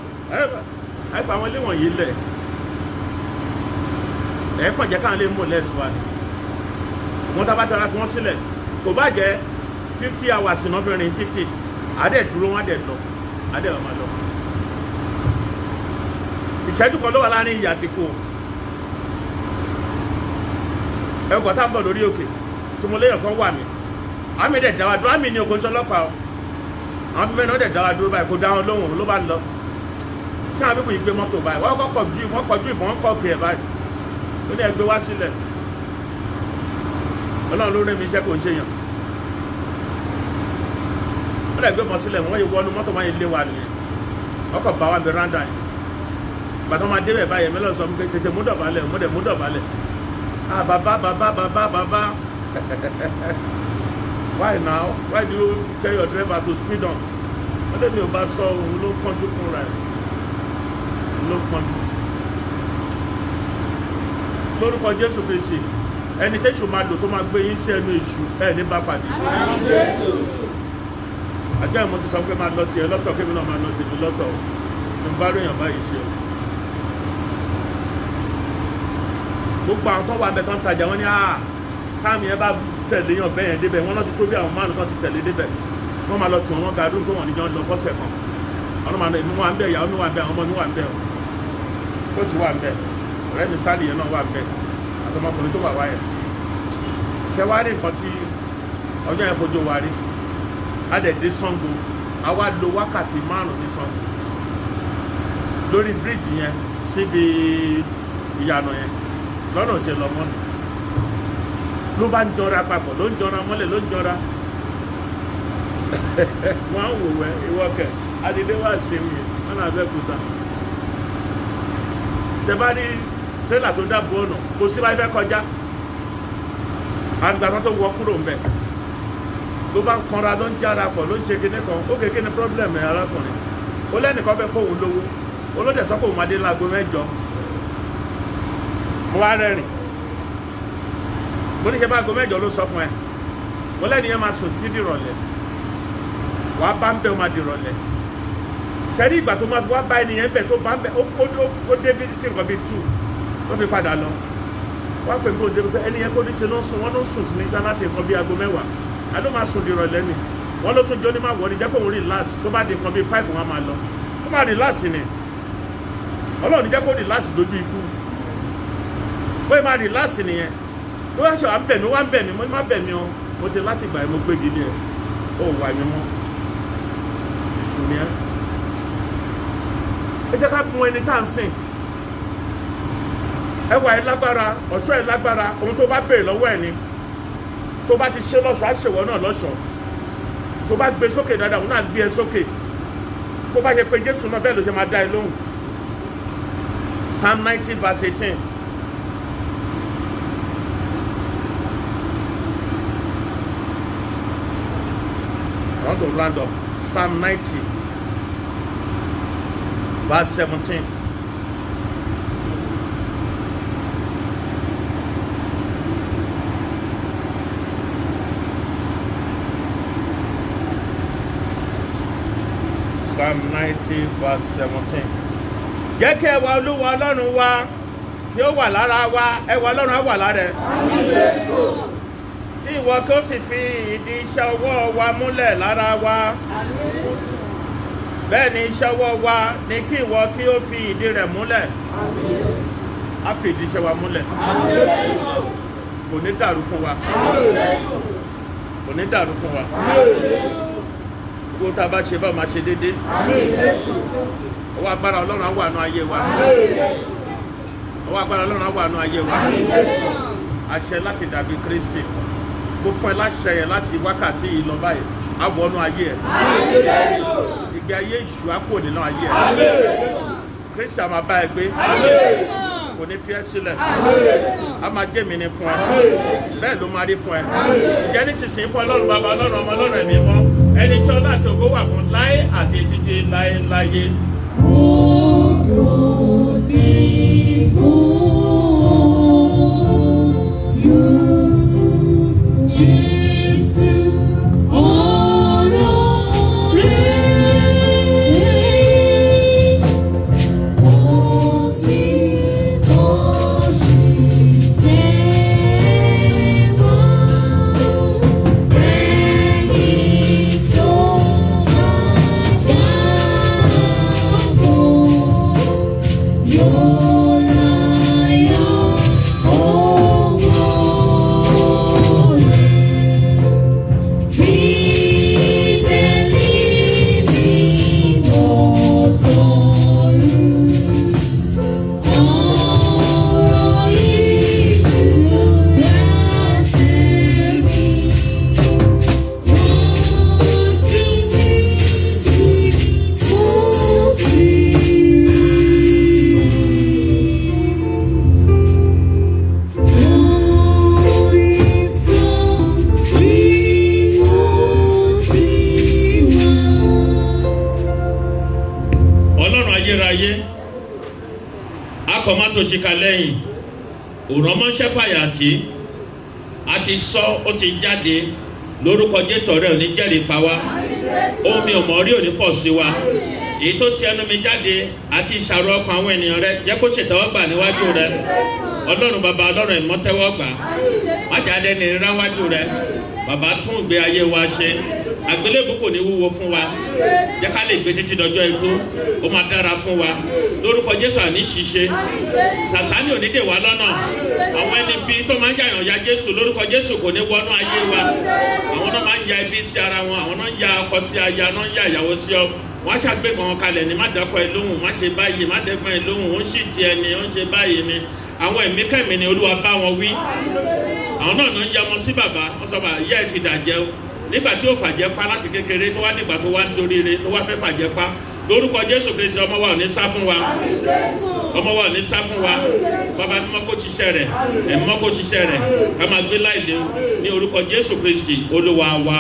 ẹ fà wọn lé wọ̀nyí lẹ̀ ẹ kàn jẹ́ káwọn lè mú lẹ́sùn wa ni ṣùgbọ́n tá a bá tẹ́ra fi wọ́n sílẹ̀ kò bá jẹ́ 50 hours náà fi rìn títì adẹ dúró wọn adẹ lọ adẹ wọn máa lọ ìṣẹ́jú kan ló wà láàrin ìyá àti kò ẹ̀kọ́ tá a bọ̀ lórí òkè tí mo léyàn kan wà mí àmì dẹ̀ dáwà dúró àmì ní okòó sọlọ́pàá o àwọn bí mẹ́rin ó dẹ̀ dáwà dúró báyìí kò dá wọn lóhùn ló bá ń lọ tí àwọn pípọ̀ yìí gbé mọ́tò báyìí wọ́n kọjú ìbọn wọn kọ́ òkè ẹ̀ báyìí ó ní ẹgbẹ́ wá sílẹ̀ Ọlọ́run ló rí mi iṣẹ́ kò ń ṣe yàn wọ́n lè gbé mọ́ sílẹ̀ wọ́n yẹ wọnú mọ́tò máa yẹ lé wa nìyẹn ọkọ̀ bá wa bẹ ráńdà yìí bàtà máa débẹ̀ báyẹn mẹ́lọ̀ sọ pé tètè mú dọ̀bálẹ̀ mo dẹ̀ mú dọ̀bálẹ̀ ah bàbá why now why do you tell your driver to speed on wọ́n lè mi ò bá sọ òun ló kánjú fúnra ẹ̀ ló kánjú lórúkọ Jésù Kristi ẹni tẹ́sù máa lò tó máa gbé yín sí ẹnu èṣù ẹ̀ ní bá pàdé àjọ ìmọ̀ ti sọ pé máa lọ tiẹ̀ lọ́tọ̀ kébí náà máa lọ tèmi lọ́tọ̀ ní bá rí èèyàn báyìí ṣe gbogbo àwọn tó wà bẹ̀ tó ń tajà wọ́n ní káàmì ẹ bá tẹ̀lé yàn bẹ́ẹ̀ yẹn débẹ̀ wọ́n lọ́ ti tó bí àwọn márùn kan ti tẹ̀lé débẹ̀ wọ́n máa lọ tún wọn gàdúrà tó wọ́n níjọ́ lọ fọ́sẹ̀ kan ọ̀nà máa ní wà ń bẹ̀ ìyàwó mi wà ń bẹ̀ àwọn ọmọ mi wà ń bẹ̀ ó ti wà ń bẹ̀ ọ̀rẹ́ mi sáàlì yẹn náà wà ń bẹ̀ àtọmọkùnrin tó wà wáyẹ̀ ṣẹ wá rí nǹkan tí ọjọ́ yẹn fojú wa rí adẹ̀dẹ̀ Ṣàngó a wá lo wákàtí 5 ní Ṣàngó lórí bíríìjì yẹn síbi ìyànà yẹn lọ́nà ṣe lọ mọ́nà ló bá ń jọra papọ̀ ló ń jọra mọ́lẹ̀ ló ń jọra wọ́n á wò wẹ́ ìwọ́kẹ̀ adìdé wà sí mi lọ́nà Abẹ́òkúta tẹ́bá ní tírélà tó dábò ọ̀nà kò sí wáyé fẹ́ kọjá àgbàkan tó wọ kúrò ń bẹ̀ ló bá ń kanra ló ń jára pọ̀ ló ń ṣe kíní kan ó kékeré ní pírọ́blẹ̀mù ẹ̀ arákùnrin ó lẹ́nìkan fẹ́ fóun lówó olóde sọ pé òun máa dé láago 8 mo wá rẹ́rìn mo ní ṣe bá aago 8 ló sọ fún ẹ mo lẹ́ni yẹn máa sùn títí dìrọ̀lẹ́ wàá bá ń bẹ́ ó máa dìrọ̀lẹ́ sẹ́ni ìgbà tó máa fi wá bá ẹnìyẹn bẹ̀ tó bá ń bẹ̀ ó dé bí títí nǹkan bíi 2 ó fi padà lọ wá pè mí ó dé bí ẹnìyẹn kó ní ṣe ló ń sùn wọ́n ló ń sùn ní sáláàtì nǹkan bíi aago 10 àdó máa sùn dìrọ̀lẹ́ ni wọ́n ló tún jọ ní máa wọ̀ ní jẹ́ kó òun relax tó bá di nǹkan bíi 5 wọn máa lọ ó máa relax ni Ọlọ́run jẹ́ kó relax lójú ikú bóyá máa relax nìyẹn ló wá ṣe wà ń bẹ̀ mí wá ń bẹ̀ mí mo má bẹ̀ mí o mo ti láti gbà mo pé gidi ẹ̀ ó wà mí mọ́ ìṣù ni ẹ jẹ́ ká mú ẹni tá à ń sìn ẹwà ẹ lágbára ọ̀ṣọ́ ẹ lágbára ohun tó bá béèrè lọ́wọ́ ẹ ni tó bá ti ṣe lọ́ṣọ̀ọ́ á ṣèwọ́ náà lọ́ṣọ̀ọ́ tó bá gbé sókè dáadáa òun náà gbé ẹ sókè bó bá ṣe pé Jésù náà bẹ́ẹ̀ ló ṣe máa dá ẹ lóhùn. Psalm 90 verse 18. I want to round up. Psalm 90 verse 17. Psalm 90 verse 17. Jẹ́ kí ẹwà Olúwa Ọlọ́run wa kí ó wà lára wa, ẹwà Ọlọ́run á wà lára ẹ. Kí ìwọ kí ó sì fi ìdí iṣẹ́ ọwọ́ wa múlẹ̀ lára wa. Bẹ́ẹ̀ ni iṣẹ́ ọwọ́ wa ni kí ìwọ kí ó fi ìdí rẹ̀ múlẹ̀. Á fi ìdí iṣẹ́ wa múlẹ̀. Kò ní dàrú fún wa. Kò ní dàrú fún wa. Gbogbo tá a bá ṣe bá máa ṣe déédéé. Ọwọ́ agbára Ọlọ́run á wà nínú ayé wa. Ọwọ́ agbára Ọlọ́run á wà nínú ayé wa. Àṣẹ láti dàbí Kristi. Mo fún ẹ láṣẹ yẹn láti wákàtí yìí lọ báyìí. Á wọ inú ayé ẹ. Ìgbé ayé ìṣù á kò nínú ayé ẹ. Kristi á máa bá ẹ gbé. Kò ní fi ẹ́ sílẹ̀. Á máa jẹ́ mi ní fún ẹ. Bẹ́ẹ̀ ló máa rí fún ẹ. Ǹjẹ́ nísinsìnyí fún Ọlọ́run Bàbá Ọlọ́run Ọmọ Ọlọ́run Ẹ̀mí Mímọ́. Ẹni tí ọlá àti ògo wà fún láé àti títí láéláé. Akọ̀mọ́tò ṣìkà lẹ́yìn òrànmọ́ṣẹ́ fàyàtì àti sọ ó ti jáde lórúkọ Jésù ọ̀rẹ́ òní jẹ́rìí pa wá ohun mi ò mọ̀ rí òní fọ̀ sí wa èyí tó ti ẹnu mi jáde àti ìṣàrò ọkàn àwọn ènìyàn rẹ jẹ́ kó ṣètẹ́wọ́gbà níwájú rẹ Ọlọ́run Bàbá Ọlọ́run Ẹ̀mí tẹ́wọ́gbà májáde ní ráwájú rẹ bàbá tún ìgbé ayé wa ṣe àgbélébù kò ní wúwo fún wa jẹ́ ká lè gbé títí dọjọ́ ikú ó máa dára fún wa lórúkọ Jésù àní ṣiṣẹ́ Sátánì ò ní dè wá lọ́nà àwọn ẹni bí tó máa ń jàyàn ya Jésù lórúkọ Jésù kò ní wọnú ayé wa àwọn náà máa ń ya ibi sí ara wọn àwọn náà ń ya ọkọ sí aya náà ń ya ìyàwó sí ọ wọ́n á ṣàgbé kan kalẹ̀ ní má dẹ́kọ̀ ẹ lóhùn má ṣe báyìí má dẹ́gbọ́n ẹ lóhùn ó ń ṣì ti ẹni ó ń ṣe báyìí ni àwọn ẹ̀mí kẹ́mi ni Olúwa bá wọn wí àwọn náà ń ya ọmọ sí bàbá wọ́n sọ bá yẹ́ ẹ ti dàjẹ́ o nígbà tí ó fàjẹ́ pa láti kékeré tó wá nígbà tó wá nítorí rẹ̀ tó wá fẹ́ fàjẹ́ pa lórúkọ Jésù Kristi ọmọ wa ò ní sá fún wa ọmọ wa ò ní sá fún wa bàbá mímọ́ kó ṣiṣẹ́ rẹ̀ ẹ̀mọ́ kó ṣiṣẹ́ rẹ̀ ká máa gbé láìléwu ní orúkọ Jésù Kristi Olúwa wa.